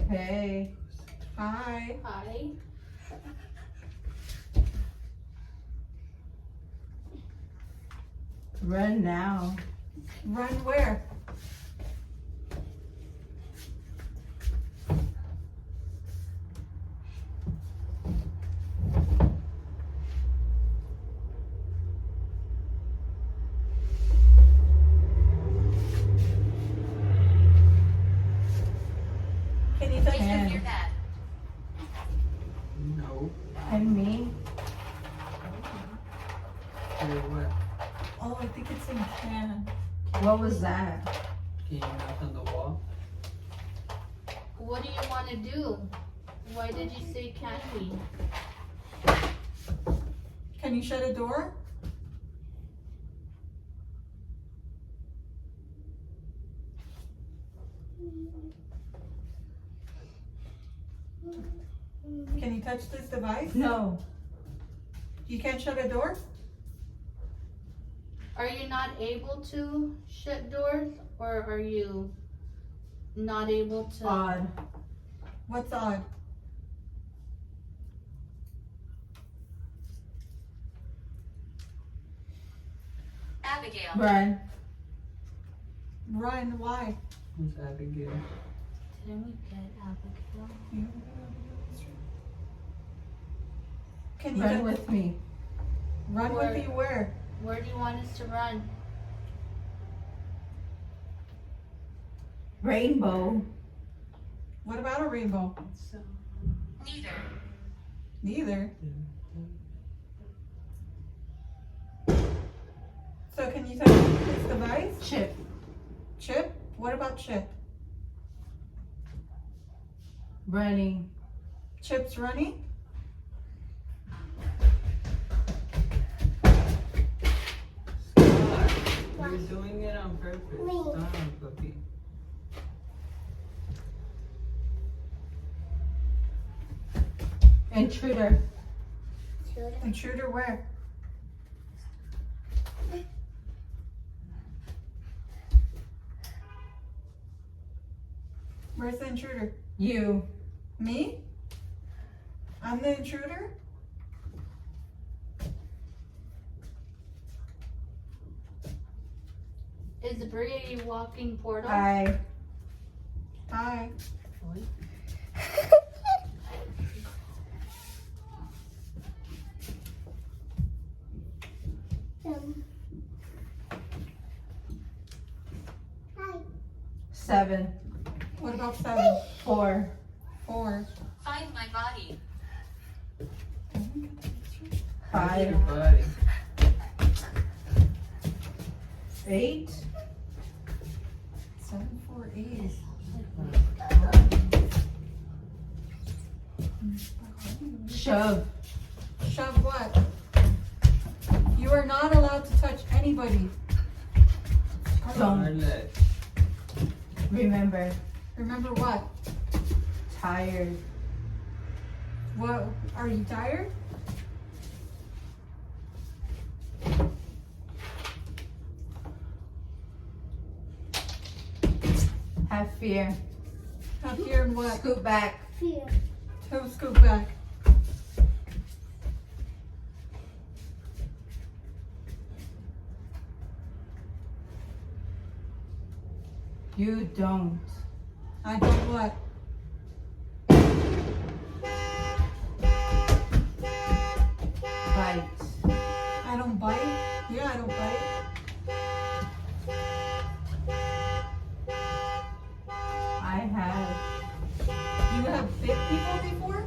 Hey. Hi. Hi. Run now. Run where? Can you touch Did you Ken. hear that? No. And me. Hear what? Oh, I think it's in can. What was that? Can you knock on the wall? What do you want to do? Why did you say candy? Can you shut a door? Can you touch this device? No. You can't shut a door? Are you not able to shut doors, or are you not able to? Odd. What's odd? Abigail. Run. Run, why? Who's Abigail? Didn't we get Abigail? Can you Run touch- with me. run Where? with you where? Where do you want us to run? Rainbow. What about a rainbow? Neither. Neither. So can you tell me this device? Chip. Chip? What about Chip? Running. Chip's running? You're doing it on purpose. Stop, puppy. Intruder. Intruder where? Where's the intruder? You. Me? I'm the intruder? Is the Brie a walking portal? I. Hi. 7. What about 7? 4. 4. Find my body. 5. Your body. 8. 7, 4, 8. Shove. Shove what? You are not allowed to touch anybody. Don't. Scarlet. Remember. Remember what? Tired. What? Are you tired? Have fear. Up here and what? Scoot back. Fear. Toe scoop back. You don't. I don't what? Bite. I don't bite? Yeah, I don't bite. I have. You have bit people before?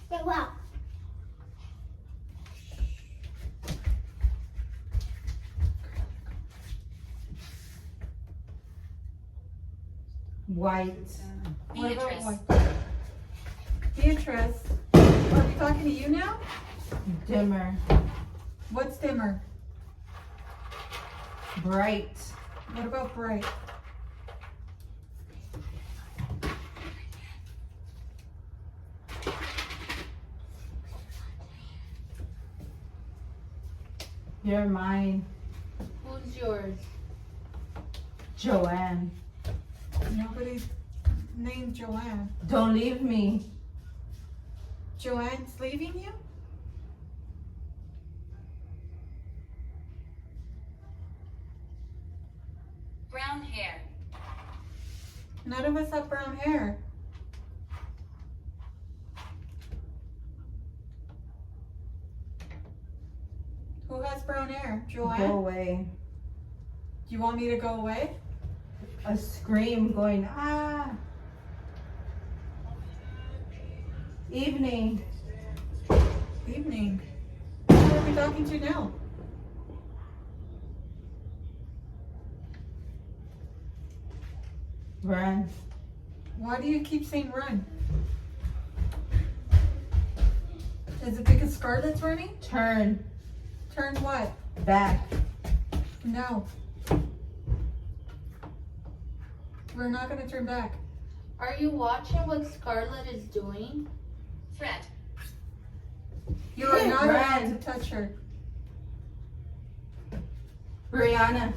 Wait, wow. White. What about Beatrice. what? Beatrice. Are we talking to you now? Dimmer. What's dimmer? Bright. What about bright? You're mine. Who's yours? Joanne. Nobody's named Joanne. Don't leave me. Joanne's leaving you? Brown hair. None of us have brown hair. Who has brown hair? Joanne? Go away. Do you want me to go away? A scream going, ah. Evening. Evening. Who are we talking to now? Run. Why do you keep saying run? Is it because Scarlett's running? Turn. Turn what? Back. No. We're not gonna turn back. Are you watching what Scarlett is doing? Threat. You are not allowed Run. to touch her. Brianna.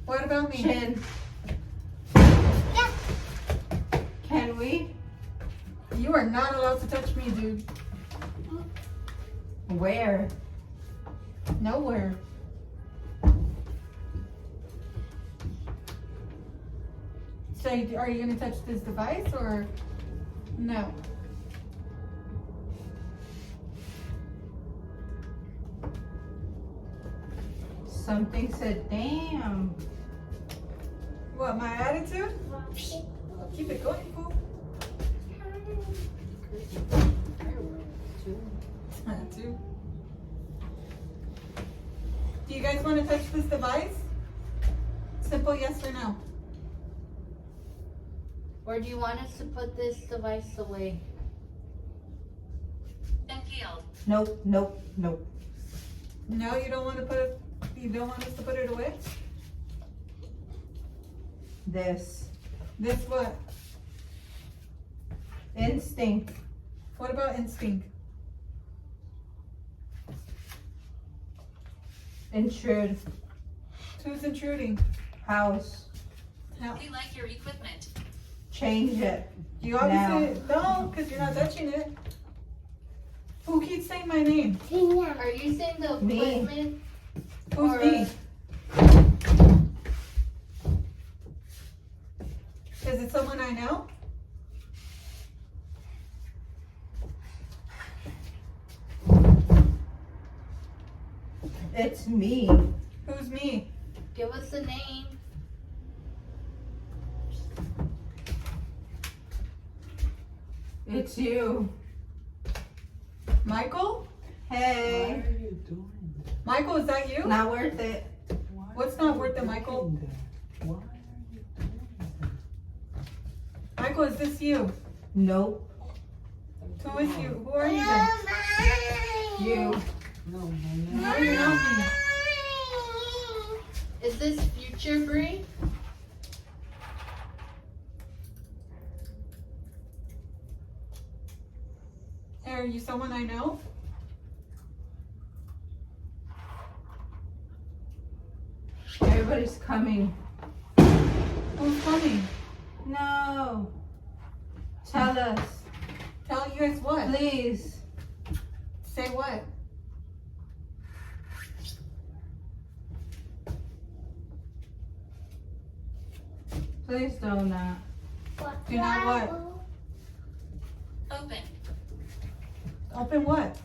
What about me? Chin. Can we? You are not allowed to touch me, dude. Where? Nowhere. Say, are you gonna touch this device or no? Something said, damn. What, my attitude? Keep it going, fool. Too. Do you guys want to touch this device? Simple yes or no. Or do you want us to put this device away? Enfield. Nope, nope, nope. No, you don't want to put it. You don't want us to put it away. This. This what? Instinct. What about instinct? Intrude. Who's intruding? House. How? We like your equipment. Change it. You obviously don't, because you're not touching it. Who keeps saying my name? Are you saying the Me. equipment? Who's Or- me? Is it someone I know? It's me. Who's me? Give us the name. It's you. Michael? Hey. Michael, is that you? Not worth it. What's not worth it, Michael? Michael, is this you? Nope. Who is you? Who are you then? You. No, you're not me. Is this future Bree? Are you someone I know? Everybody's coming. Who's coming? No. Tell us. Tell you guys what? Please. Say what? Please do not. Do not what? Open. Open what?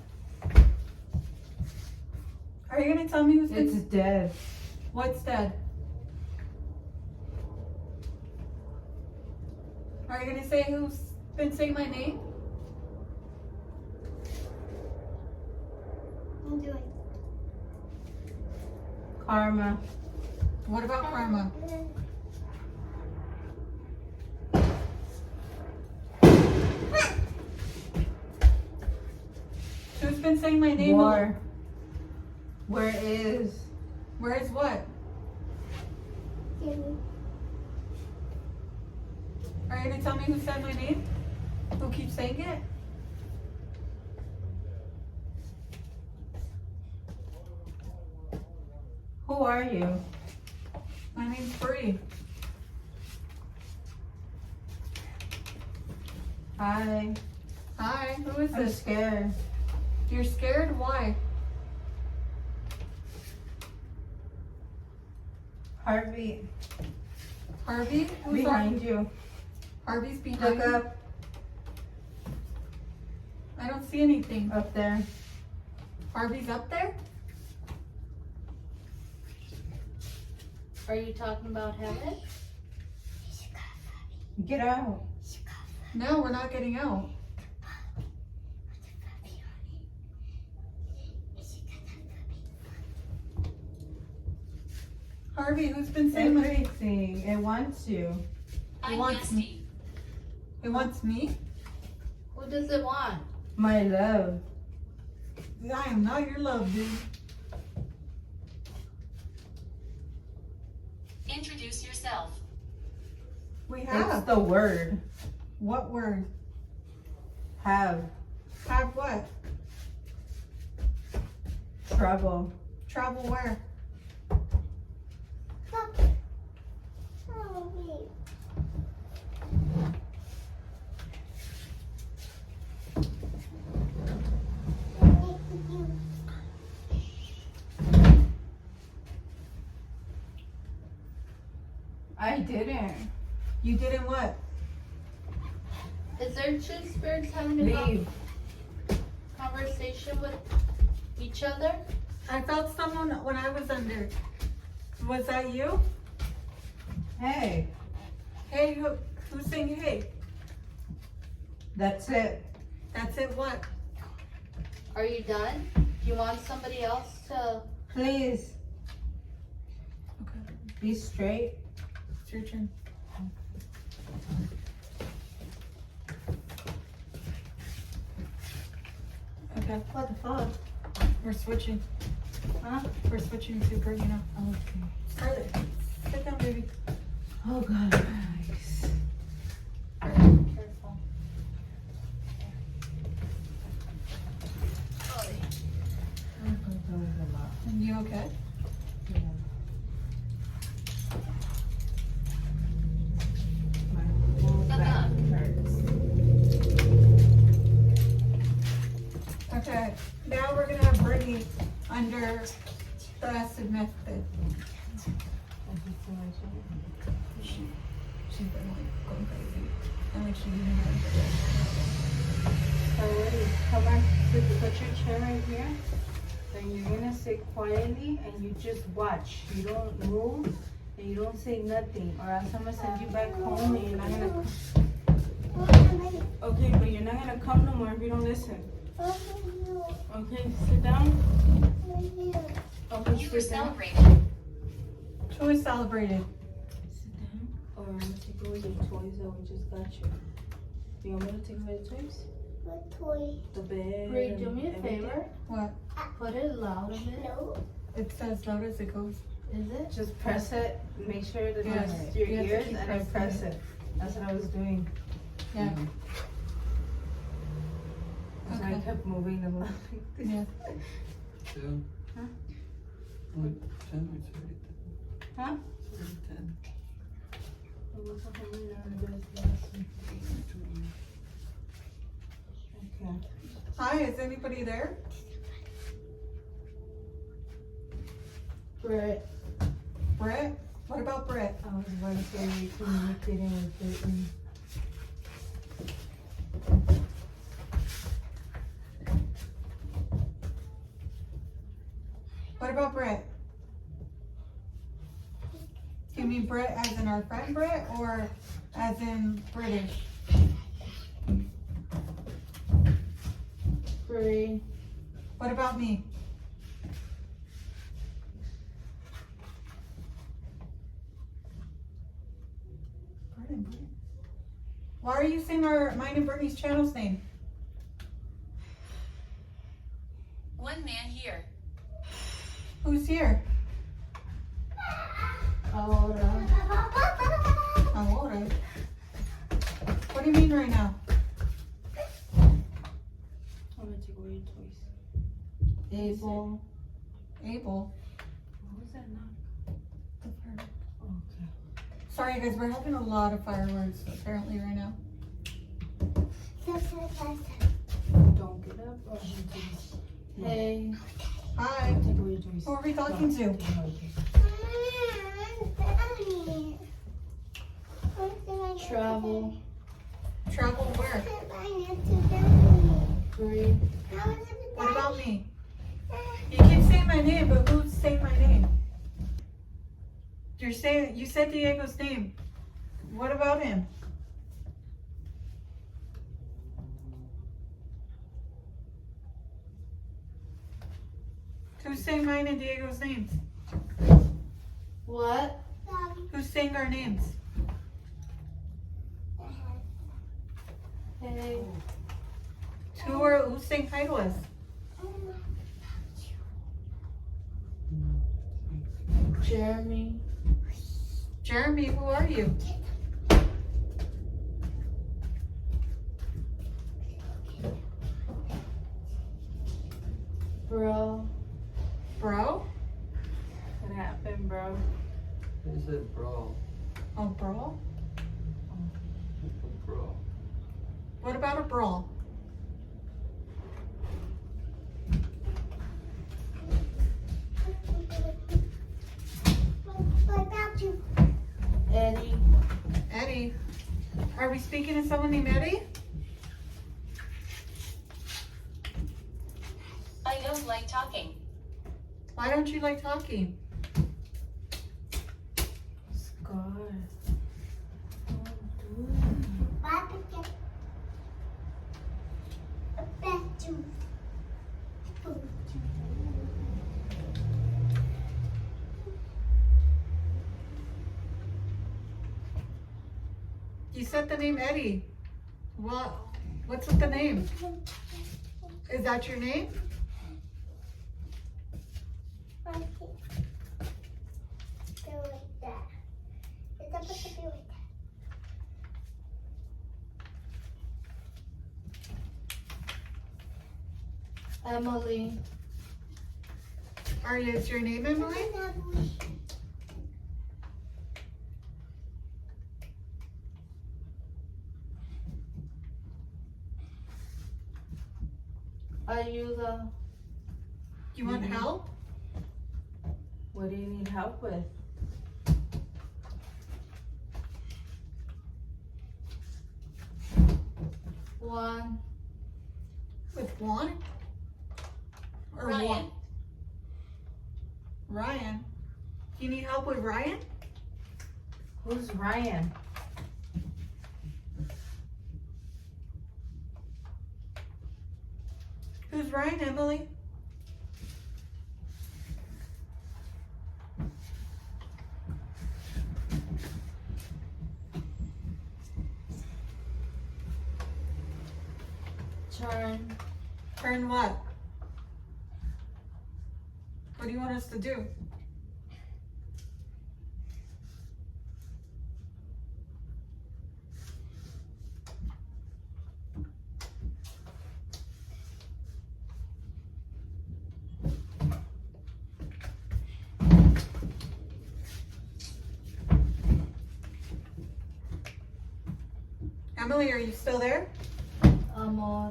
Are you gonna tell me who's It's been... dead. What's dead? Are you gonna say who's been saying my name? I'm doing. Karma. What about karma? Who's been saying my name? War. Where is? Where is what? Are you gonna tell me who said my name? Who keeps saying it? Who are you? My name's Bree. Hi. Hi, who is I'm this? scared. You're scared? Why? Heartbeat. Harvey? Who's Behind you. Harvey's behind Look you? up. I don't see anything. Up there. Harvey's up there? Are you talking about heaven? Get out. No, we're not getting out. Harvey, who's been saying my name? Everything. It wants you. I'm wants Misty. It wants me? Who does it want? My love. I am not your love, dude. Introduce yourself. We It's have. the word. What word? Have. Have what? Trouble. Travel where? I didn't. You didn't what? Is there two spirits having a conversation with each other? I felt someone when I was under. Was that you? Hey, Hey, who's saying hey? that's it. That's it, what? Are you done? Do you want somebody else to? Please Okay, be straight. it's your turn. Okay, What the fuck? we're switching. Huh? We're switching to Brittany now. Okay. Scarlett, sit down, baby. Oh God, guys. Careful. And you okay? Yeah. My whole back hurts. Okay, now we're gonna have Brittany under the acid method. She's been like going crazy. And like she didn't know. Alrighty, come on, put your chair right here. Then you're gonna sit quietly and you just watch. You don't move and you don't say nothing, or else I'm gonna send you back home and you're not gonna. Okay, but you're not gonna come no more if you don't listen. Okay, sit down. Okay, You were sit down. celebrating. Who is celebrated? Sit down, or I'm gonna take away the toys that we just got you. You want me to take away the toys? What toy? The bed. Ray, and do me a everything? favor. What? Put it loud a bit. No. It says loud as it goes. Is it? Just press it, make sure that Yes, it's your you have to ears, keep and then pressing press it. That's what I was doing. Yeah. So I Okay. kept moving them along. Yeah. Two. Huh? What time is it? Huh? It's 10. Okay. Hi, is anybody there? Brett. Brett? What about Brett? I was about to say you're communicating with Brittany. What about Brett? You mean Brett as in our friend Brett or as in British? Ray. What about me? Brett and Brett. Why are you saying mine and Brittany's channel's name? One man here. Who's here? Ahora. Ahora. What do you mean right now? I'm gonna take away your toys. Abel. Abel. What was that knock? Okay. Sorry guys, we're having a lot of fireworks apparently right now. Don't get up or Hey. Hi. take away your toys. Who are we talking to? Take away your toys. Travel. Travel where? Ray. What about me? You keep saying my name, but who's saying my name? You said Diego's name. What about him? Who's saying mine and Diego's names? What? Who's saying our names? Hey. Who's saying hi to us? Jeremy. Jeremy, who are you? Bro. Bro? What happened, bro? What is it, bro? Oh, brawl? Bro. What about a brawl? What about you? Eddie. Eddie, Are we speaking to someone named Eddie? I don't like talking. Why don't you like talking? Scar. You said the name Eddie. What? What's with the name? Is that your name? Emily. Is your name Emily? Are you the You want help? What do you need help with? one? With Juan? Or Ryan. Juan? Ryan. You need help with Ryan? Who's Ryan? Who's Ryan, Emily? Turn. Turn what? What do you want us to do? Emily, are you still there? Amor.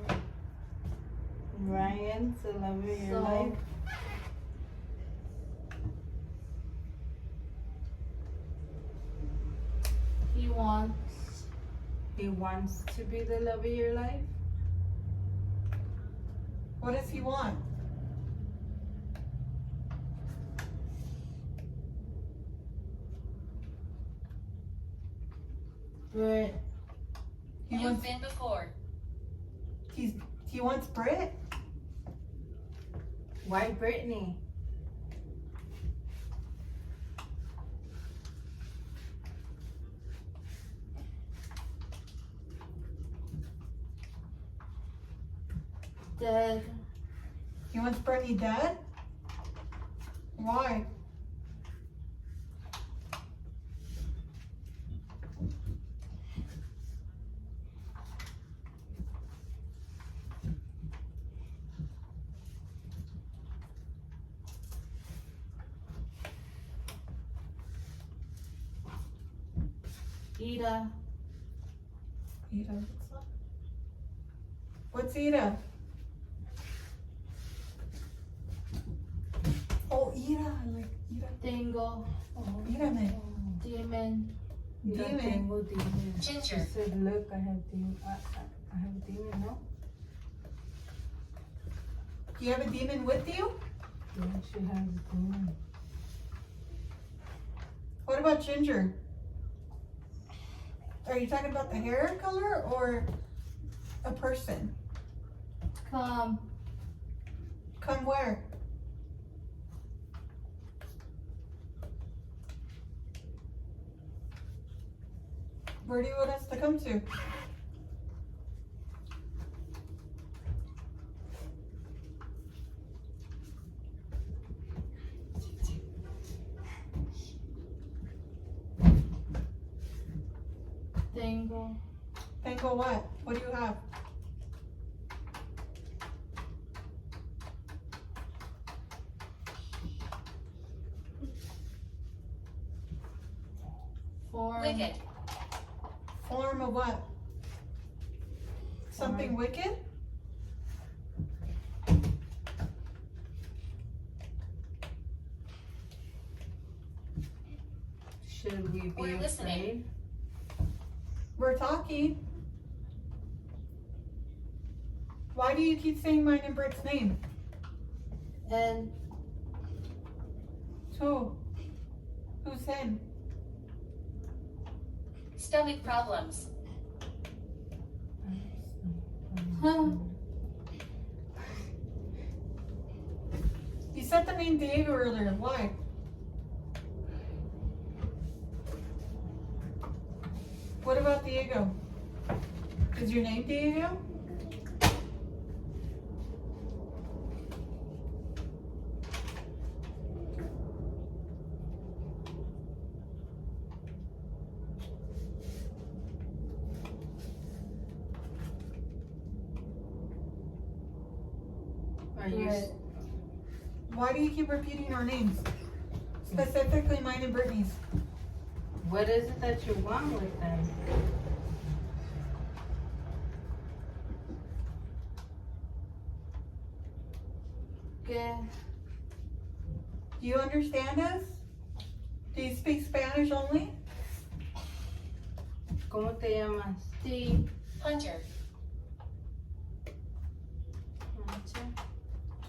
Ryan's the love of your So- life. He wants. He wants to be the love of your life. What does he want? Brit. He You've wants been before. he wants Brit? Why Brittany? Dead. He wants Brittany dead? Why? Ida. Ida. What's Ida? Oh, Ida. I like Ida. Dingo. Ida, man. Demon. You don't Demon. think we'll demon. She Ginger. said, look, I have demon. I have a demon, no? Do you have a demon with you? Yeah, she has a demon. What about Ginger? Are you talking about the hair color or a person? Come. Come where? Where do you want us to come to? Dingo. Tango what? What do you have? Form. Wicked. Form of what? Something wicked? Should we be We're listening. afraid? We're talking. Why do you keep saying mine and Britt's name? And Who? Who's him? Stomach problems. You said the name Diego earlier. Why? What about Diego? Is your name Diego? Are you? Right. Why do you keep repeating our names? Specifically mine and Brittany's. What is it that you want with them? que Do you understand us? Do you speak Spanish only? ¿Cómo te llamas? the Hunter.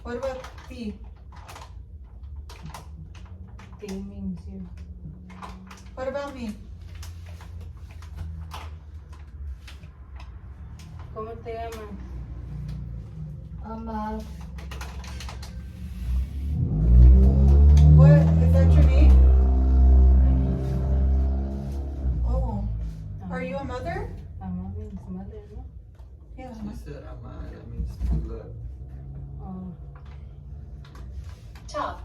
What about the? T means you. What about me? ¿Cómo te llamas? What? Is that your name? Oh. Are you a mother? Ama means mother, no? Yeah. She said Ama, that means to love. Oh. Top.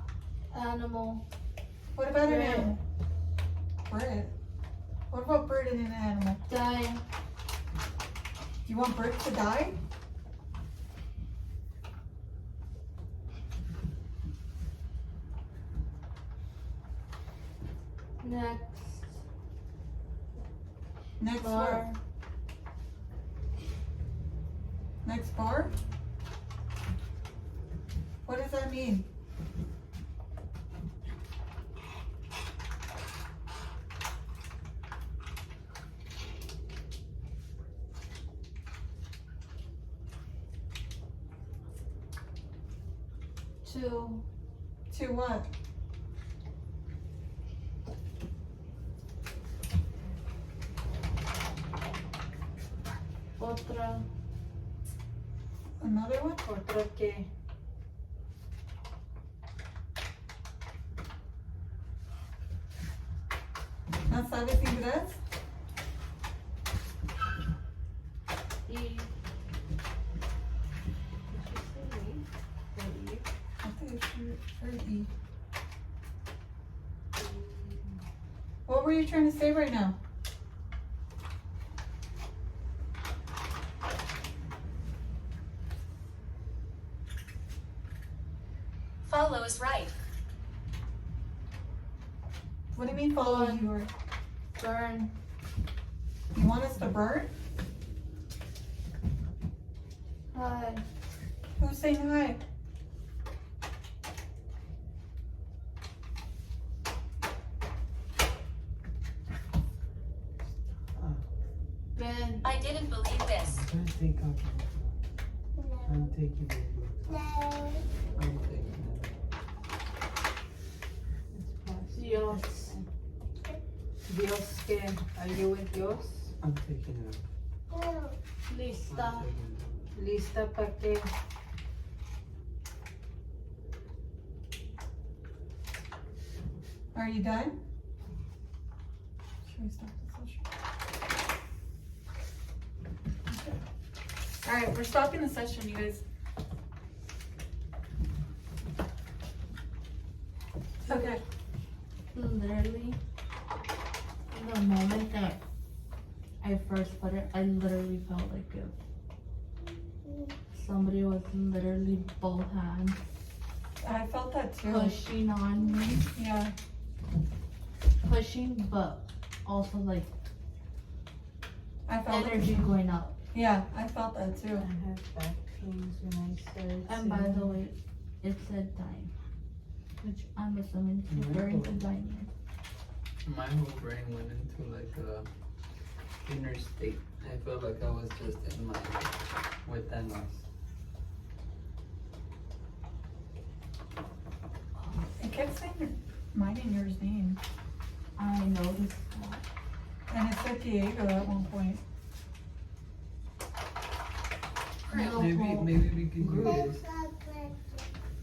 animal. What about an Bird. animal? Bird. What about bird and an animal? Die. You want bird to die? Next. Next Bar. what? Next bar? What does that mean? To To what? otra. Another one? ¿Otra qué? ¿No sabes inglés? Y I think it's heard E. What were you trying to say right now? Follow is right. What do you mean follow you? Or burn. you want us to burn? Hi. Who's saying hi? Ben. I didn't believe this. I'm trying to think of I'm taking it. I'm taking it. Dios. Dios qué? Are you with Dios? I'm taking it. Lista. I'm taking it. ¿Lista para qué? Are you done? Should we stop the session? Okay. All right, we're stopping the session, you guys. Okay. Literally, the moment that I first put it, I literally felt like if somebody was literally both hands I felt that too. pushing on me. Yeah. Pushing, but also like I felt energy it. going up. Yeah, I felt that too. I have back pains when I started And by the way, it said dying, which I'm assuming is referring to dying. My whole brain went into like inner state. I felt like I was just in my with Thanos. It kept saying mine and yours name. I noticed that. And it said Diego at one point.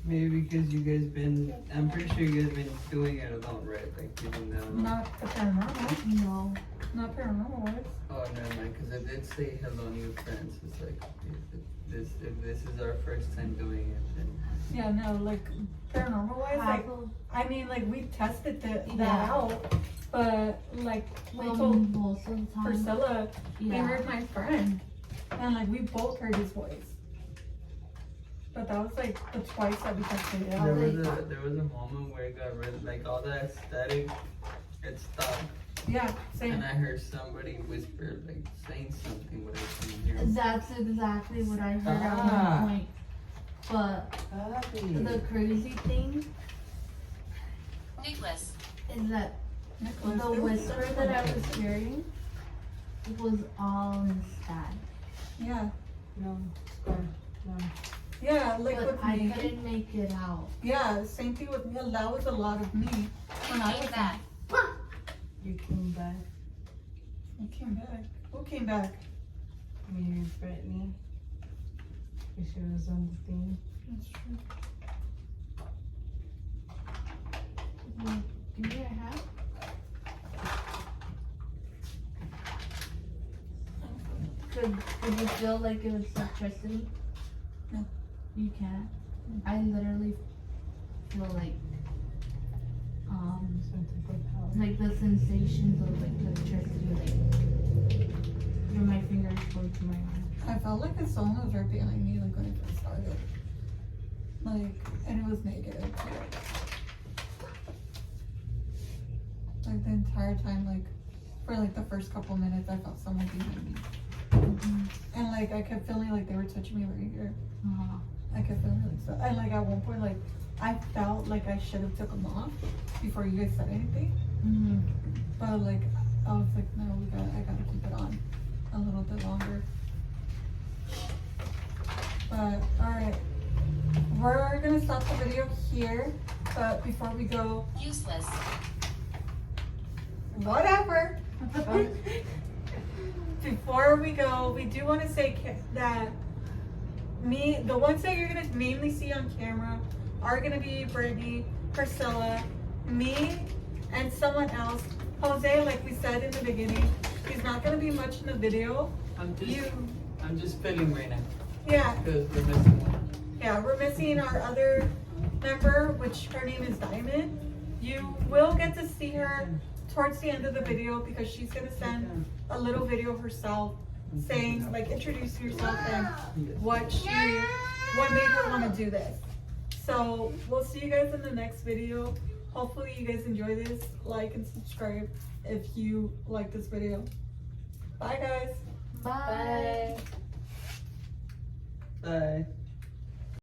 Maybe because you guys been, I'm pretty sure you guys been doing it alone, right? Like giving them. Not the paranormal. No. Not paranormal ones. Oh, never mind, because it did say hello new friends. It's like, if this is our first time doing it, then. Yeah, no, like paranormal wise, like I mean, like we tested that out, but like we told most of the time. Priscilla, we Yeah. heard my friend, and like we both heard his voice. But that was like the twice that we tested it out. There was a moment where it got rid, like all that static, it stopped, Yeah, same. and I heard somebody whisper, like saying something, but I couldn't hear. That's exactly what I heard at Ah. one point. But the crazy thing Nicholas. is that Nicholas, the there was whisper something that I like was that. hearing was all in static. Yeah, No, scar. No. yeah, like But with I me. couldn't make it out. Yeah, same thing with me. That was a lot of me when I Came was back. You came back. Who came back? Who came back? Maybe Brittany. Because she was on the thing. That's true. Give me your hat. Could you feel like it was electricity? No. You can't? I literally feel like Something for power. like the sensations of like electricity like through my fingers going to my arm. I felt like someone was right behind me, like when it first started. Like, and it was negative. Like the entire time, like for like the first couple minutes, I felt someone behind me, and like I kept feeling like they were touching me right here. I kept feeling like so, and like at one point, like I felt like I should have took them off before you guys said anything. But like I was like, no, I gotta keep it on a little bit longer. But alright, we're gonna stop the video here. But before we go, Useless. whatever. Before we go, we do want to say that the ones that you're gonna mainly see on camera are gonna be Brittany, Priscilla, me, and someone else. Jose, like we said in the beginning, he's not gonna be much in the video. I'm just filling right now Yeah, because we're missing one. yeah, we're missing our other member, which her name is Diamond. You will get to see her towards the end of the video because she's gonna send a little video of herself saying, like, introduce yourself and what made her want to do this. So we'll see you guys in the next video. Hopefully you guys enjoy this. Like and subscribe if you like this video. Bye guys. Bye. Bye.